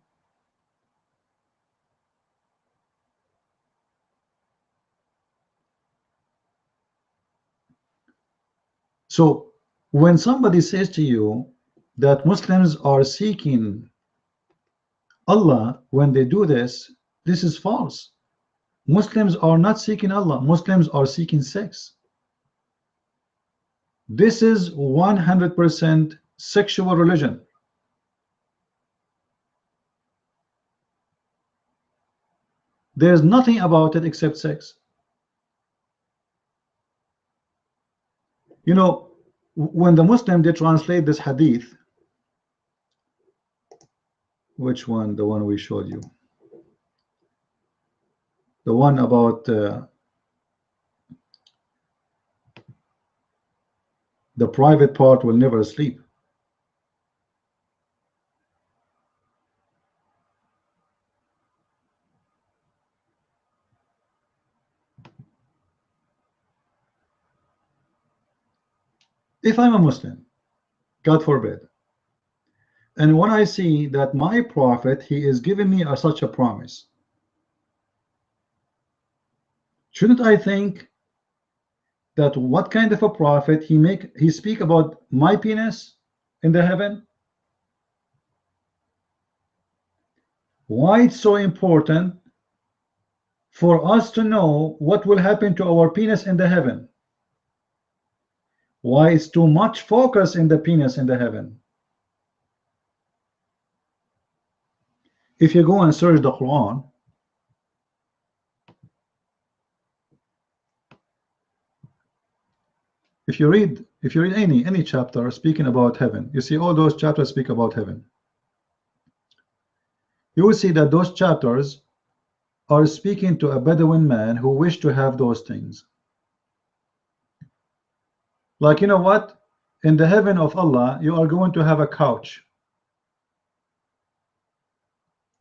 So when somebody says to you that Muslims are seeking Allah, when they do this, this is false. Muslims are not seeking Allah. Muslims are seeking sex. This is 100% sexual religion. There's nothing about it except sex. You know, when the Muslim, they translate this hadith, which one? The one we showed you, the one about the private part will never sleep. If I'm a Muslim, God forbid, And when I see that my prophet, he is giving me such a promise, shouldn't I think that what kind of a prophet he speak about my penis in the heaven? Why it's so important for us to know what will happen to our penis in the heaven? Why is too much focus in the penis in the heaven? If you go and search the Quran, if you read any chapter speaking about heaven, you see all those chapters speak about heaven. You will see that those chapters are speaking to a Bedouin man who wished to have those things. Like, you know what? In the heaven of Allah, you are going to have a couch.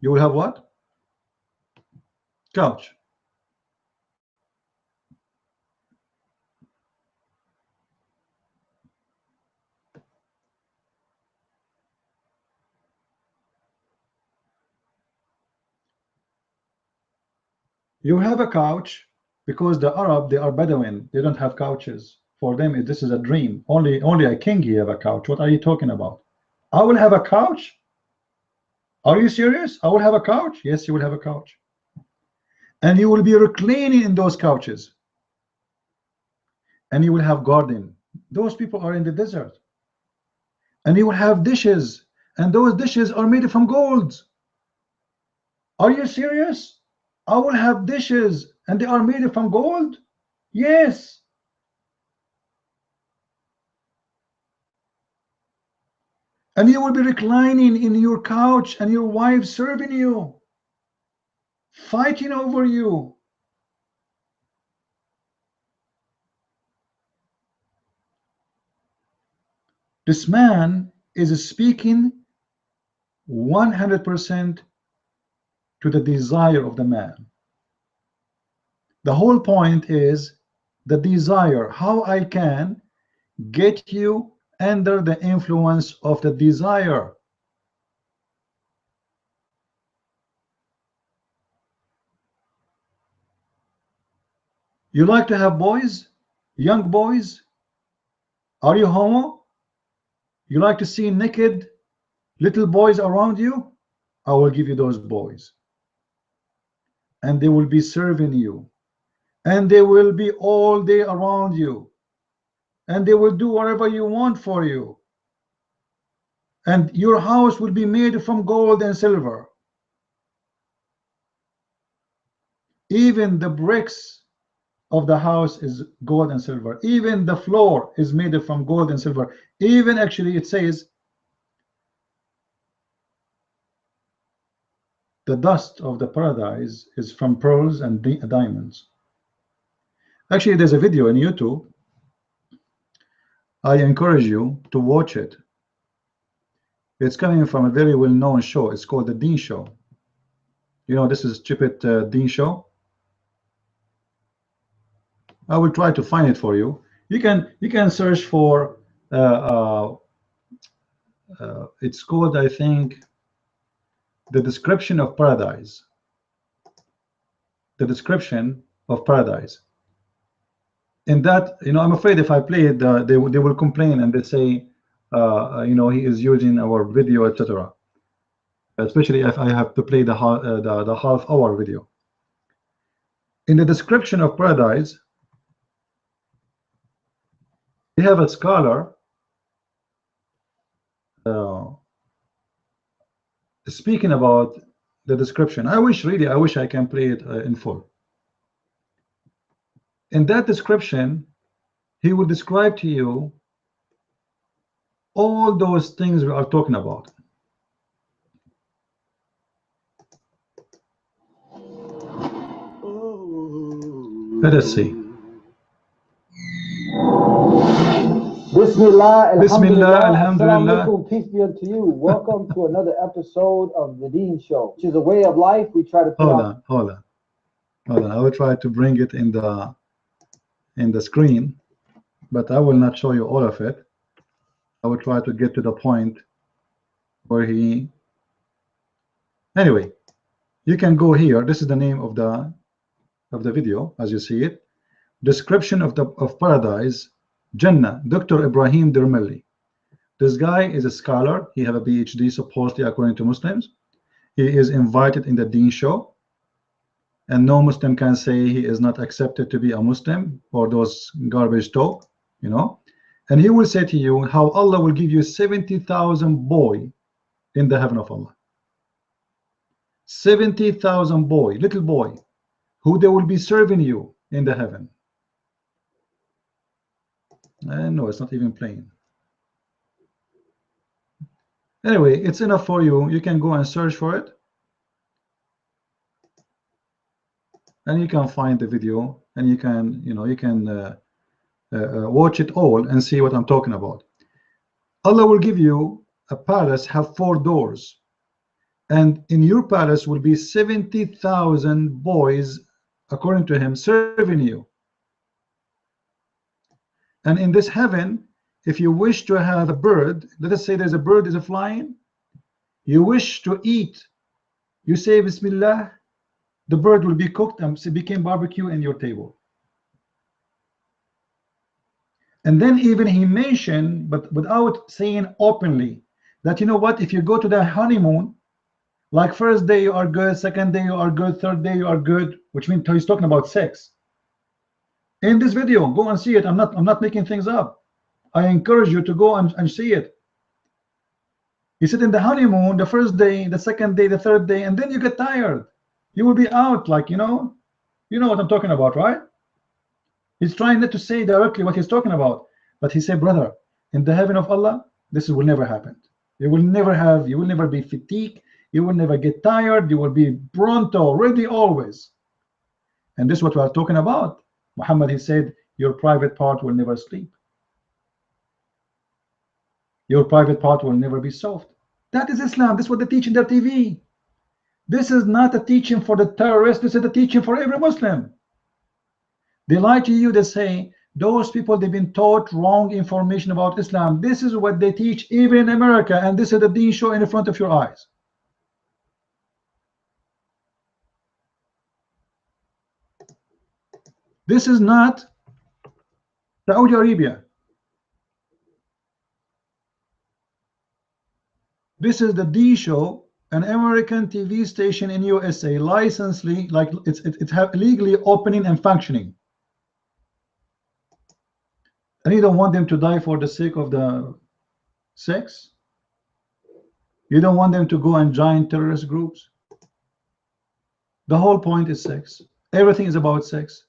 You will have what? Couch. You have a couch because the Arab, they are Bedouin. They don't have couches. For them, this is a dream. Only a king have a couch. What are you talking about? I will have a couch? Are you serious? I will have a couch? Yes, you will have a couch. And you will be reclining in those couches. And you will have garden. Those people are in the desert. And you will have dishes. And those dishes are made from gold. Are you serious? I will have dishes and they are made from gold? Yes. And you will be reclining in your couch and your wife serving you, fighting over you. This man is speaking 100% to the desire of the man. The whole point is the desire, how I can get you under the influence of the desire. You like to have boys, young boys? Are you homo? You like to see naked little boys around you? I will give you those boys. And they will be serving you. And they will be all day around you. And they will do whatever you want for you. And your house will be made from gold and silver. Even the bricks of the house is gold and silver. Even the floor is made from gold and silver. Even actually it says the dust of the paradise is from pearls and diamonds. Actually, there's a video on YouTube. I encourage you to watch it. It's coming from a very well-known show. It's called the Dean Show. You know, this is stupid Dean Show. I will try to find it for you. You can search for it's called, I think, the description of paradise. The description of paradise. In that, you know, I'm afraid if I play it, they will complain and they say, you know, he is using our video, etc. Especially if I have to play the half-hour video. In the description of paradise, we have a scholar speaking about the description. I wish I can play it in full. In that description, he will describe to you all those things we are talking about. Let us see. Bismillah, Bismillah, alhamdulillah, alhamdulillah. peace be unto you. Welcome to another episode of the Dean Show, which is a way of life. We try to put Hold on. I will try to bring it in the screen, but I will not show you all of it. I will try to get to the point where he, anyway, you can go here. This is the name of the video as you see it. Description of paradise, Jannah, Dr. Ibrahim Dermelli. This guy is a scholar. He have a PhD supposedly according to Muslims. He is invited in the Deen show, and no Muslim can say he is not accepted to be a Muslim or those garbage talk, you know. And he will say to you how Allah will give you 70,000 boy in the heaven of Allah. 70,000 boy, little boy, who they will be serving you in the heaven. No, it's not even playing. Anyway, it's enough for you. You can go and search for it, and you can find the video, and you can, you know, you can watch it all and see what I'm talking about. Allah will give you a palace, have 4 doors, and in your palace will be 70,000 boys, according to him, serving you. And in this heaven, if you wish to have a bird, let us say there's a bird is flying, you wish to eat, you say Bismillah, the bird will be cooked and became barbecue in your table. And then even he mentioned, but without saying openly, that you know what, if you go to the honeymoon, like first day you are good, second day you are good, third day you are good, which means he's talking about sex. In this video, go and see it. I'm not making things up. I encourage you to go and see it. You sit in the honeymoon, the first day, the second day, the third day, and then you get tired. You will be out, like, you know what I'm talking about, right? He's trying not to say directly what he's talking about, but he said, brother, in the heaven of Allah, this will never happen. You will never be fatigued, you will never get tired, you will be pronto, ready always. And this is what we are talking about. Muhammad, he said, your private part will never sleep. Your private part will never be soft. That is Islam. This is what they teach in their TV. This is not a teaching for the terrorists. This is a teaching for every Muslim. They lie to you. They say those people, they've been taught wrong information about Islam. This is what they teach even in America, and this is the Deen show in front of your eyes. This is not Saudi Arabia. This is the D show, an American TV station in USA, licensed, like it's have legally opening and functioning. And you don't want them to die for the sake of the sex. You don't want them to go and join terrorist groups. The whole point is sex. Everything is about sex.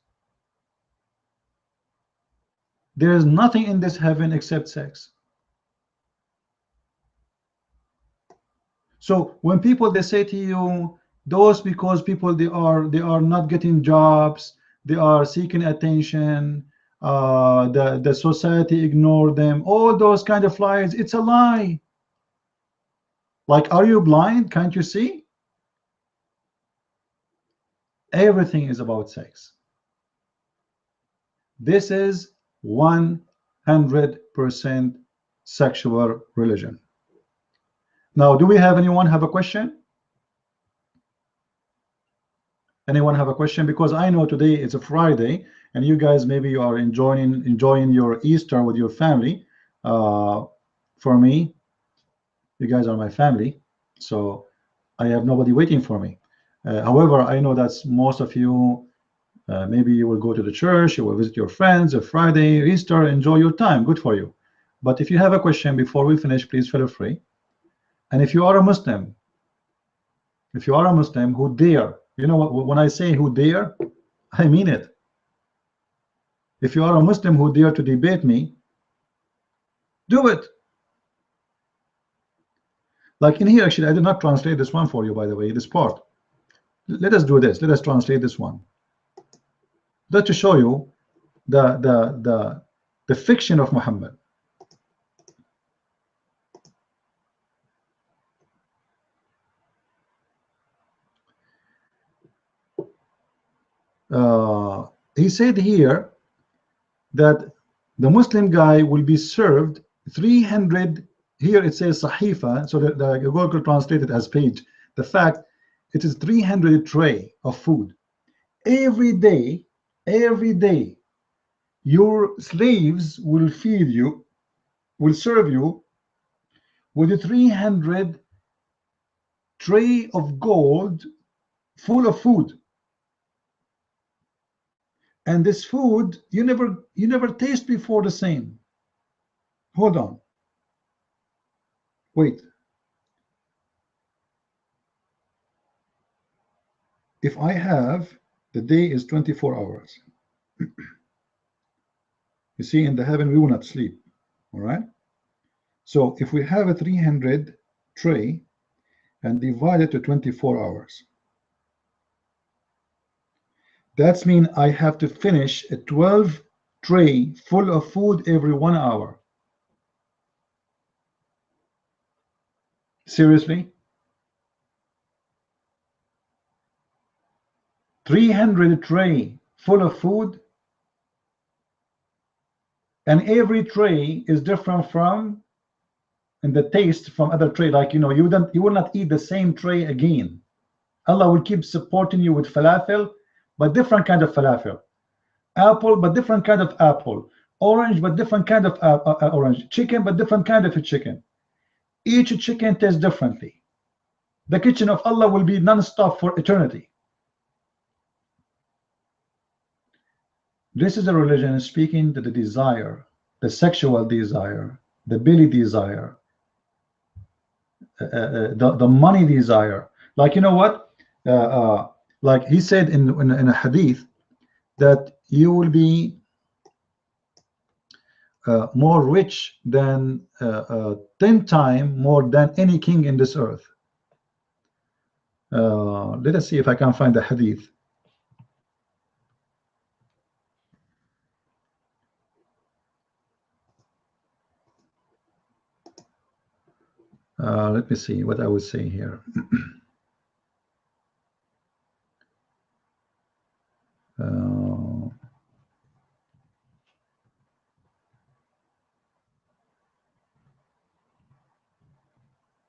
There is nothing in this heaven except sex. So when people, they say to you, those, because people, they are not getting jobs, they are seeking attention, the society ignore them, all those kind of lies, it's a lie. Like, are you blind? Can't you see? Everything is about sex. This is 100% sexual religion. Now, do we have anyone have a question? Anyone have a question? Because I know today it's a Friday, and you guys, maybe you are enjoying your Easter with your family. For me, you guys are my family, so I have nobody waiting for me. However, I know that most of you, maybe you will go to the church, you will visit your friends, a Friday, Easter, enjoy your time, good for you. But if you have a question before we finish, please feel free. And if you are a Muslim, who dare, you know what, when I say who dare, I mean it. If you are a Muslim who dare to debate me, do it. Like in here, actually, I did not translate this one for you, by the way, this part. Let us do this. Let us translate this one. That to show you the fiction of Muhammad. He said here that the Muslim guy will be served 300 here it says sahifa, so the Google translated as page. The fact, it is 300 tray of food. Every day, your slaves will feed you, will serve you with a 300 tray of gold full of food. And this food you never taste before the same. Hold on, wait. If I have, the day is 24 hours. You see, in the heaven we will not sleep. All right, so if we have a 300 tray and divide it to 24 hours, that's mean I have to finish a 12 tray full of food every 1 hour. Seriously? 300 tray full of food, and every tray is different from in the taste from other tray. Like, you will not eat the same tray again. Allah will keep supporting you with falafel, but different kind of falafel. Apple, but different kind of apple. Orange, but different kind of orange. Chicken, but different kind of a chicken. Each chicken tastes differently. The kitchen of Allah will be non-stop for eternity. This is a religion speaking to the desire, the sexual desire, the belly desire, the money desire. Like, you know what? Like he said in a hadith that you will be more rich than 10 times more than any king in this earth. Let us see if I can find the hadith. Let me see what I would say here.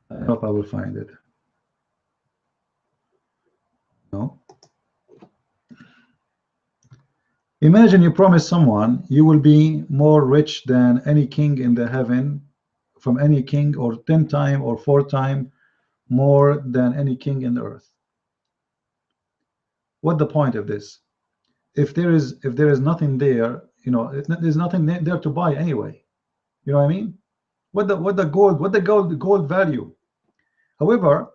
I hope I will find it. No. Imagine you promise someone you will be more rich than any king in the heaven, from any king, or 10 times or 4 times more than any king in the earth. What the point of this? If there is nothing there, there's nothing there to buy anyway. You know what I mean? What the gold value? However,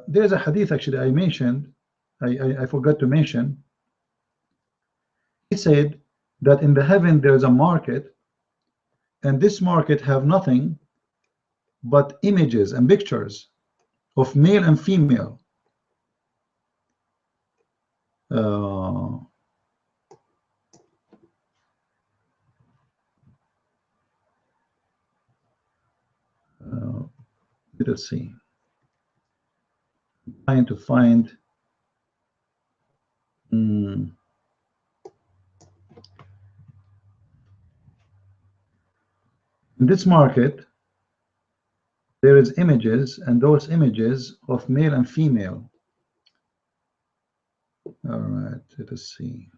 there's a hadith actually I mentioned. I forgot to mention. He said that in the heaven there's a market, and this market have nothing but images and pictures of male and female. Let's see. I'm trying to find. In this market, there is images, and those images of male and female. All right, let us see.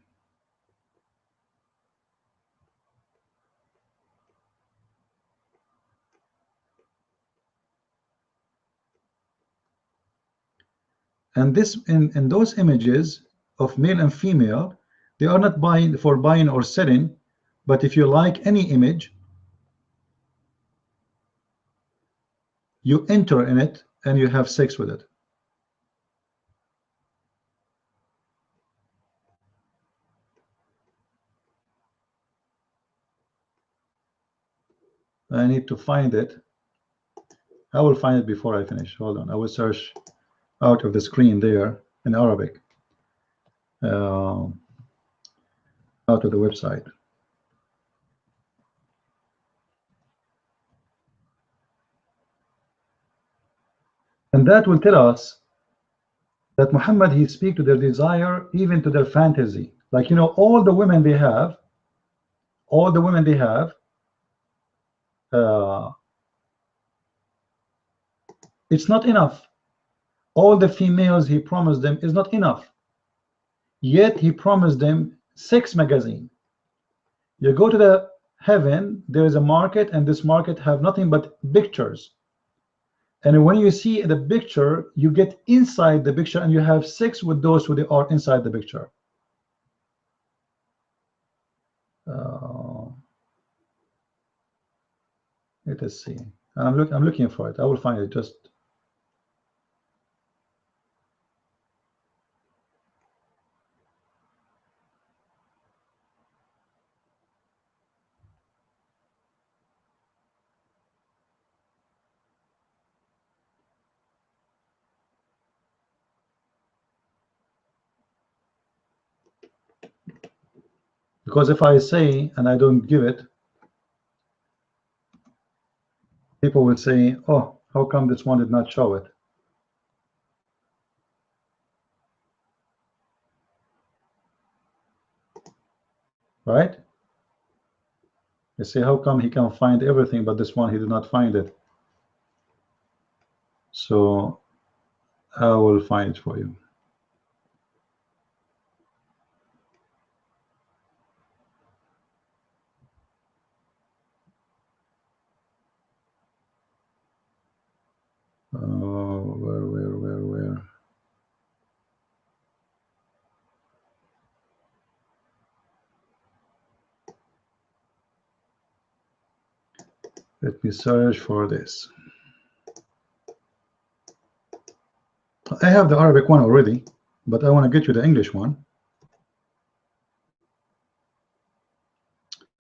And this in those images of male and female, they are not buying or selling, but if you like any image, you enter in it and you have sex with it. I need to find it. I will find it before I finish. Hold on. I will search out of the screen there in Arabic. Out of the website. And that will tell us that Muhammad, he speaks to their desire, even to their fantasy. Like, all the women they have, It's not enough. All the females he promised them is not enough. Yet he promised them sex magazine. You go to the heaven, there is a market, and this market have nothing but pictures. And when you see the picture, you get inside the picture and you have sex with those who they are inside the picture. Let us see. I'm looking for it. I will find it. Just because if I say and I don't give it, people will say, oh, how come this one did not show it? Right? They say, how come he can find everything, but this one he did not find it? So I will find it for you. Where? Let me search for this. I have the Arabic one already, but I want to get you the English one.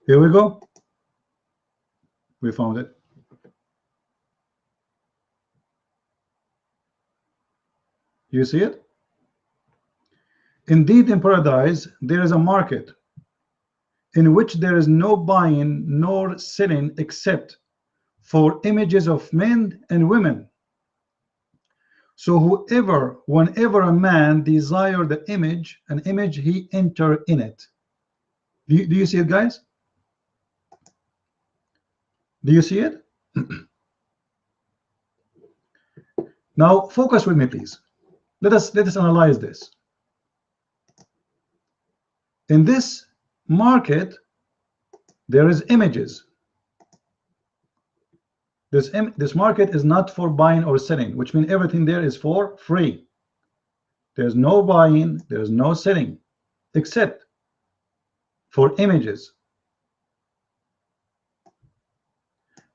Here we go. We found it. You see it? Indeed, in paradise, there is a market in which there is no buying nor selling except for images of men and women. So whenever a man desire the image, an image, he enter in it. Do you see it, guys? Do you see it? Now focus with me, please. Let us analyze this. In this market, there is images. This market is not for buying or selling, which means everything there is for free. There's no buying, there's no selling, except for images.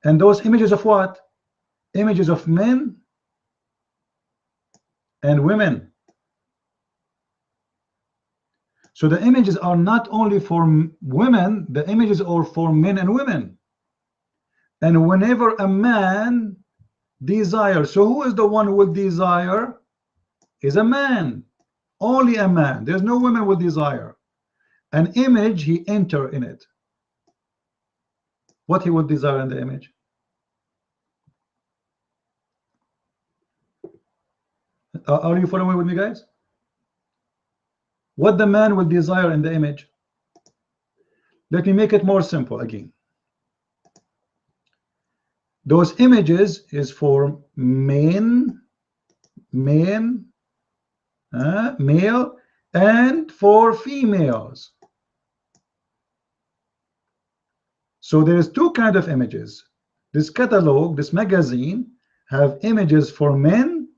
And those images of what? Images of men and women. So the images are not only for women, the images are for men and women. And whenever a man desires, so who is the one who will desire? Is a man. Only a man. There's no women will desire. An image, he enter in it. What he will desire in the image? Are you following with me, guys? What the man will desire in the image? Let me make it more simple again. Those images is for male, and for females. So there is two kinds of images. This catalog, this magazine, have images for men,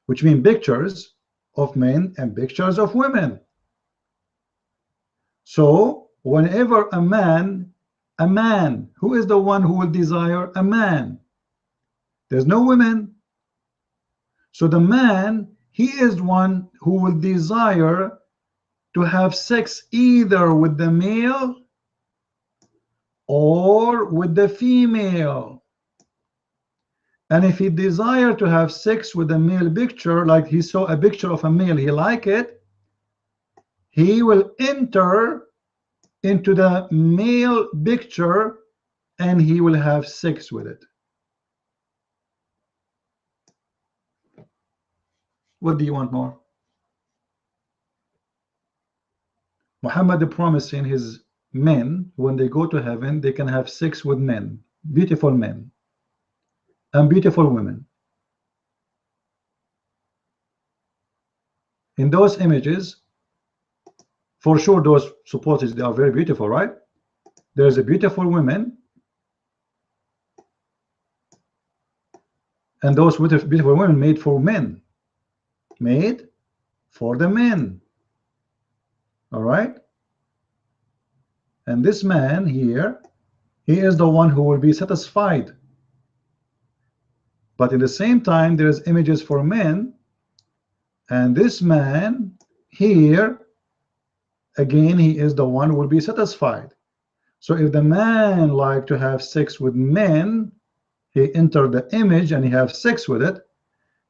which mean pictures of men and pictures of women. So whenever a man, who is the one who will desire? A man. There's no women. So the man, he is one who will desire to have sex either with the male or with the female. And if he desire to have sex with a male picture, like he saw a picture of a male, he like it, he will enter into the male picture and he will have sex with it. What do you want more? Muhammad promising his men, when they go to heaven, they can have sex with men, beautiful men and beautiful women. in those images, for sure those supporters, they are very beautiful, right? There's a beautiful women, and those beautiful women made for men, made for the men. All right, and this man here, he is the one who will be satisfied. But in the same time, there's images for men, and this man here, again, he is the one who will be satisfied. So if the man like to have sex with men, he enter the image and he have sex with it.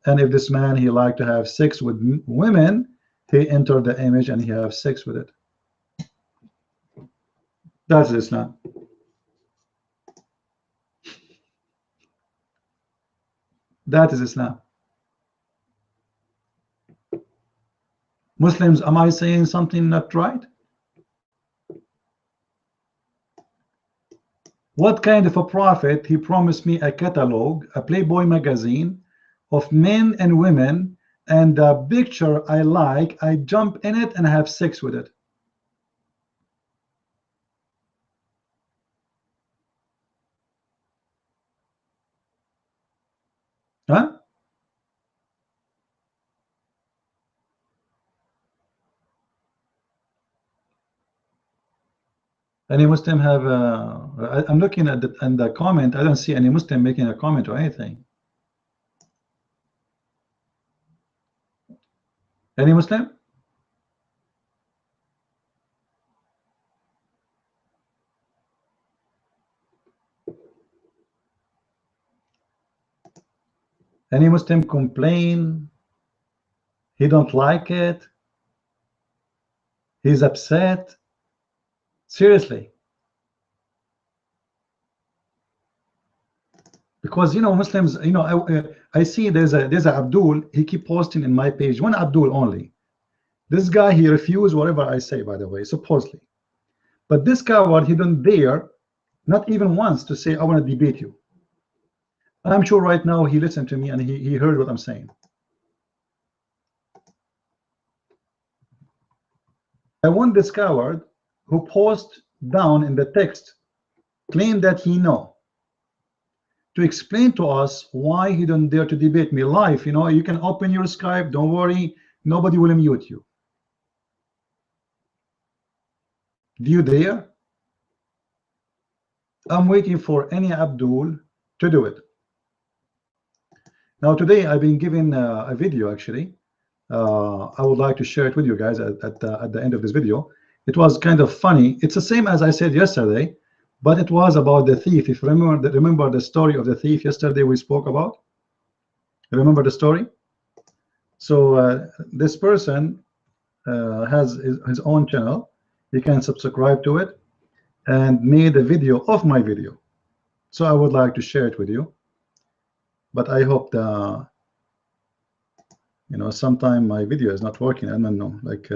And if this man, he like to have sex with women, he enter the image and he have sex with it. That's Islam. That is Islam. Muslims, am I saying something not right? What kind of a prophet? He promised me a catalog, a Playboy magazine of men and women, and the picture I like, I jump in it and have sex with it. Huh? Any Muslim have I'm looking at the comment. I don't see any Muslim making a comment or anything. Any Muslim? Any Muslim complain? He don't like it. He's upset. Seriously. Because Muslims, I see there's a Abdul. He keep posting in my page. One Abdul only. This guy, he refused whatever I say, by the way, supposedly. But this coward, he don't dare, not even once, to say I want to debate you. I'm sure right now he listened to me and he heard what I'm saying. I want this coward who post down in the text, claim that he know, to explain to us why he don't dare to debate me live. You can open your Skype, don't worry, nobody will mute you. Do you dare? I'm waiting for any Abdul to do it. Now today I've been given a video actually. I would like to share it with you guys at the end of this video. It was kind of funny. It's the same as I said yesterday, but it was about the thief. If you remember the story of the thief yesterday we spoke about. Remember the story? So this person has his own channel. You can subscribe to it, and made a video of my video. So I would like to share it with you. But I hope the sometime my video is not working. I don't know. Like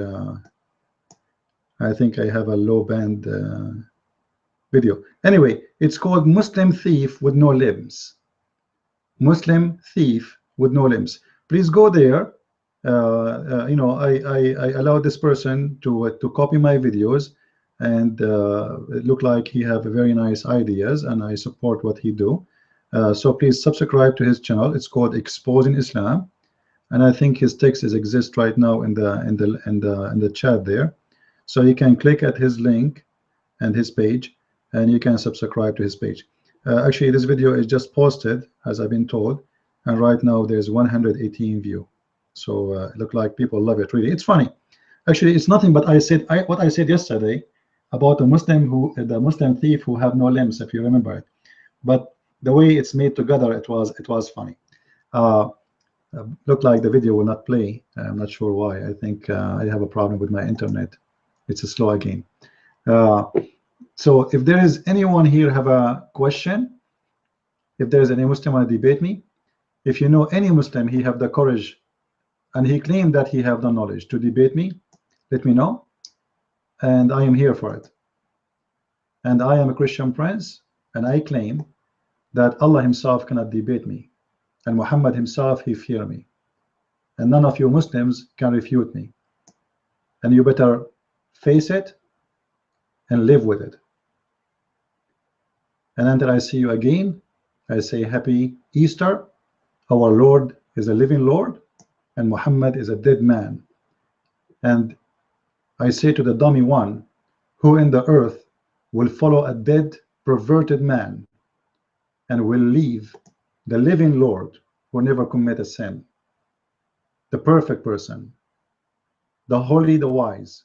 I think I have a low band video. Anyway, it's called Muslim Thief with No Limbs. Muslim Thief with No Limbs. Please go there. I allowed this person to copy my videos, and it looked like he have very nice ideas, and I support what he do. So please subscribe to his channel. It's called Exposing Islam, and I think his text exist right now in the chat there. So you can click at his link and his page, and you can subscribe to his page. Actually, this video is just posted, as I've been told, and right now there's 118 view. So it look like people love it. Really, it's funny. Actually, it's nothing but what I said yesterday about the Muslim thief who have no limbs, if you remember it. But the way it's made together, it was funny. Looked like the video will not play. I'm not sure why. I think I have a problem with my internet. It's a slow again. So if there is anyone here have a question, if there is any Muslim want to debate me, if you know any Muslim, he have the courage, and he claimed that he have the knowledge to debate me, let me know, and I am here for it. And I am a Christian prince, and I claim that Allah himself cannot debate me, and Muhammad himself, he fear me. and none of you Muslims can refute me. And you better face it and live with it. And until I see you again, I say happy Easter. Our Lord is a living Lord, and Muhammad is a dead man. And I say to the dummy one, who in the earth will follow a dead, perverted man and will leave the living Lord who never commit a sin, the perfect person, the holy, the wise,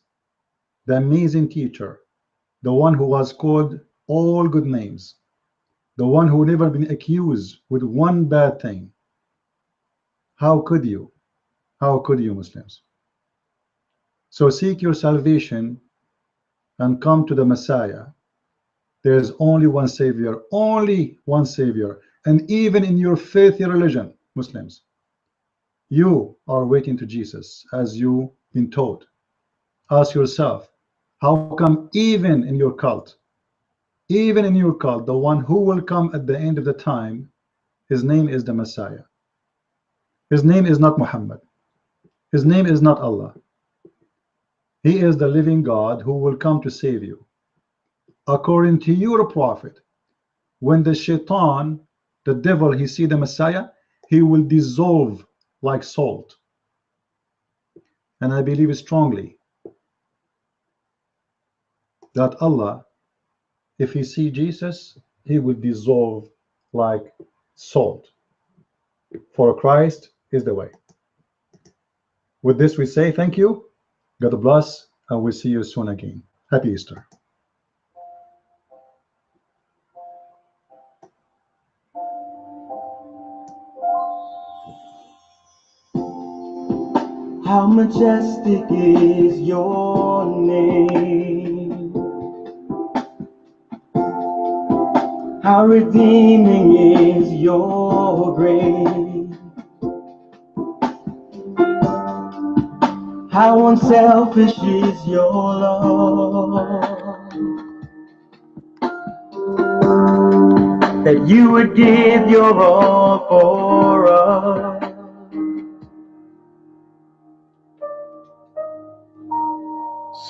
the amazing teacher, the one who was called all good names, the one who never been accused with one bad thing. How could you? How could you, Muslims? So seek your salvation and come to the Messiah. There is only one Savior, only one Savior. And even in your faith, your religion, Muslims, you are waiting to Jesus as you've been taught. Ask yourself, how come even in your cult, the one who will come at the end of the time, his name is the Messiah. His name is not Muhammad. His name is not Allah. He is the living God who will come to save you. According to your prophet, when the shaitan, the devil, he see the Messiah, he will dissolve like salt. And I believe strongly that Allah, if he see Jesus, he will dissolve like salt. For Christ is the way. With this we say thank you, God bless, and we'll see you soon again. Happy Easter. How majestic is your name. How redeeming is your grace. How unselfish is your love, that you would give your all for us.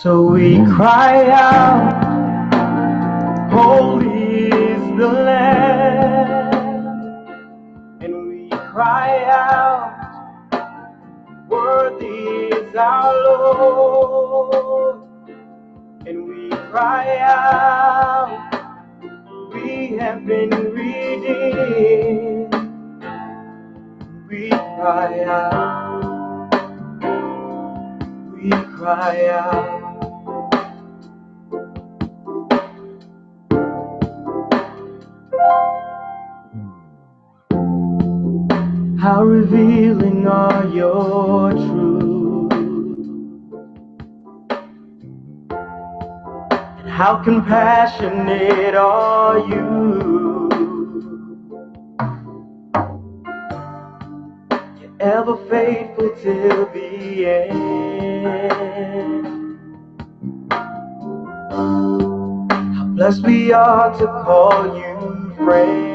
So we cry out, holy is the Lamb, and we cry out, worthy is our Lord, and we cry out, we have been redeemed. We cry out, we cry out. How revealing are your truths, and how compassionate are you. You're ever faithful till the end. How blessed we are to call you friend.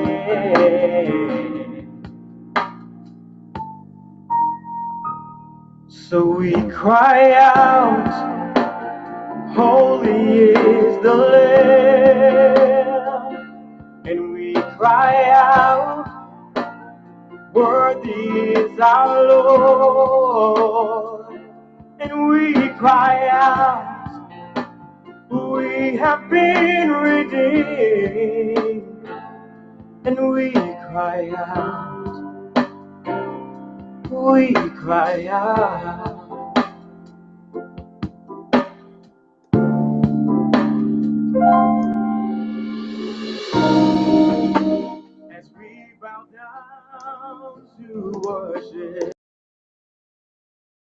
So we cry out, holy is the Lamb, and we cry out, worthy is our Lord, and we cry out, we have been redeemed, and we cry out, we cry out. As we bow down to worship.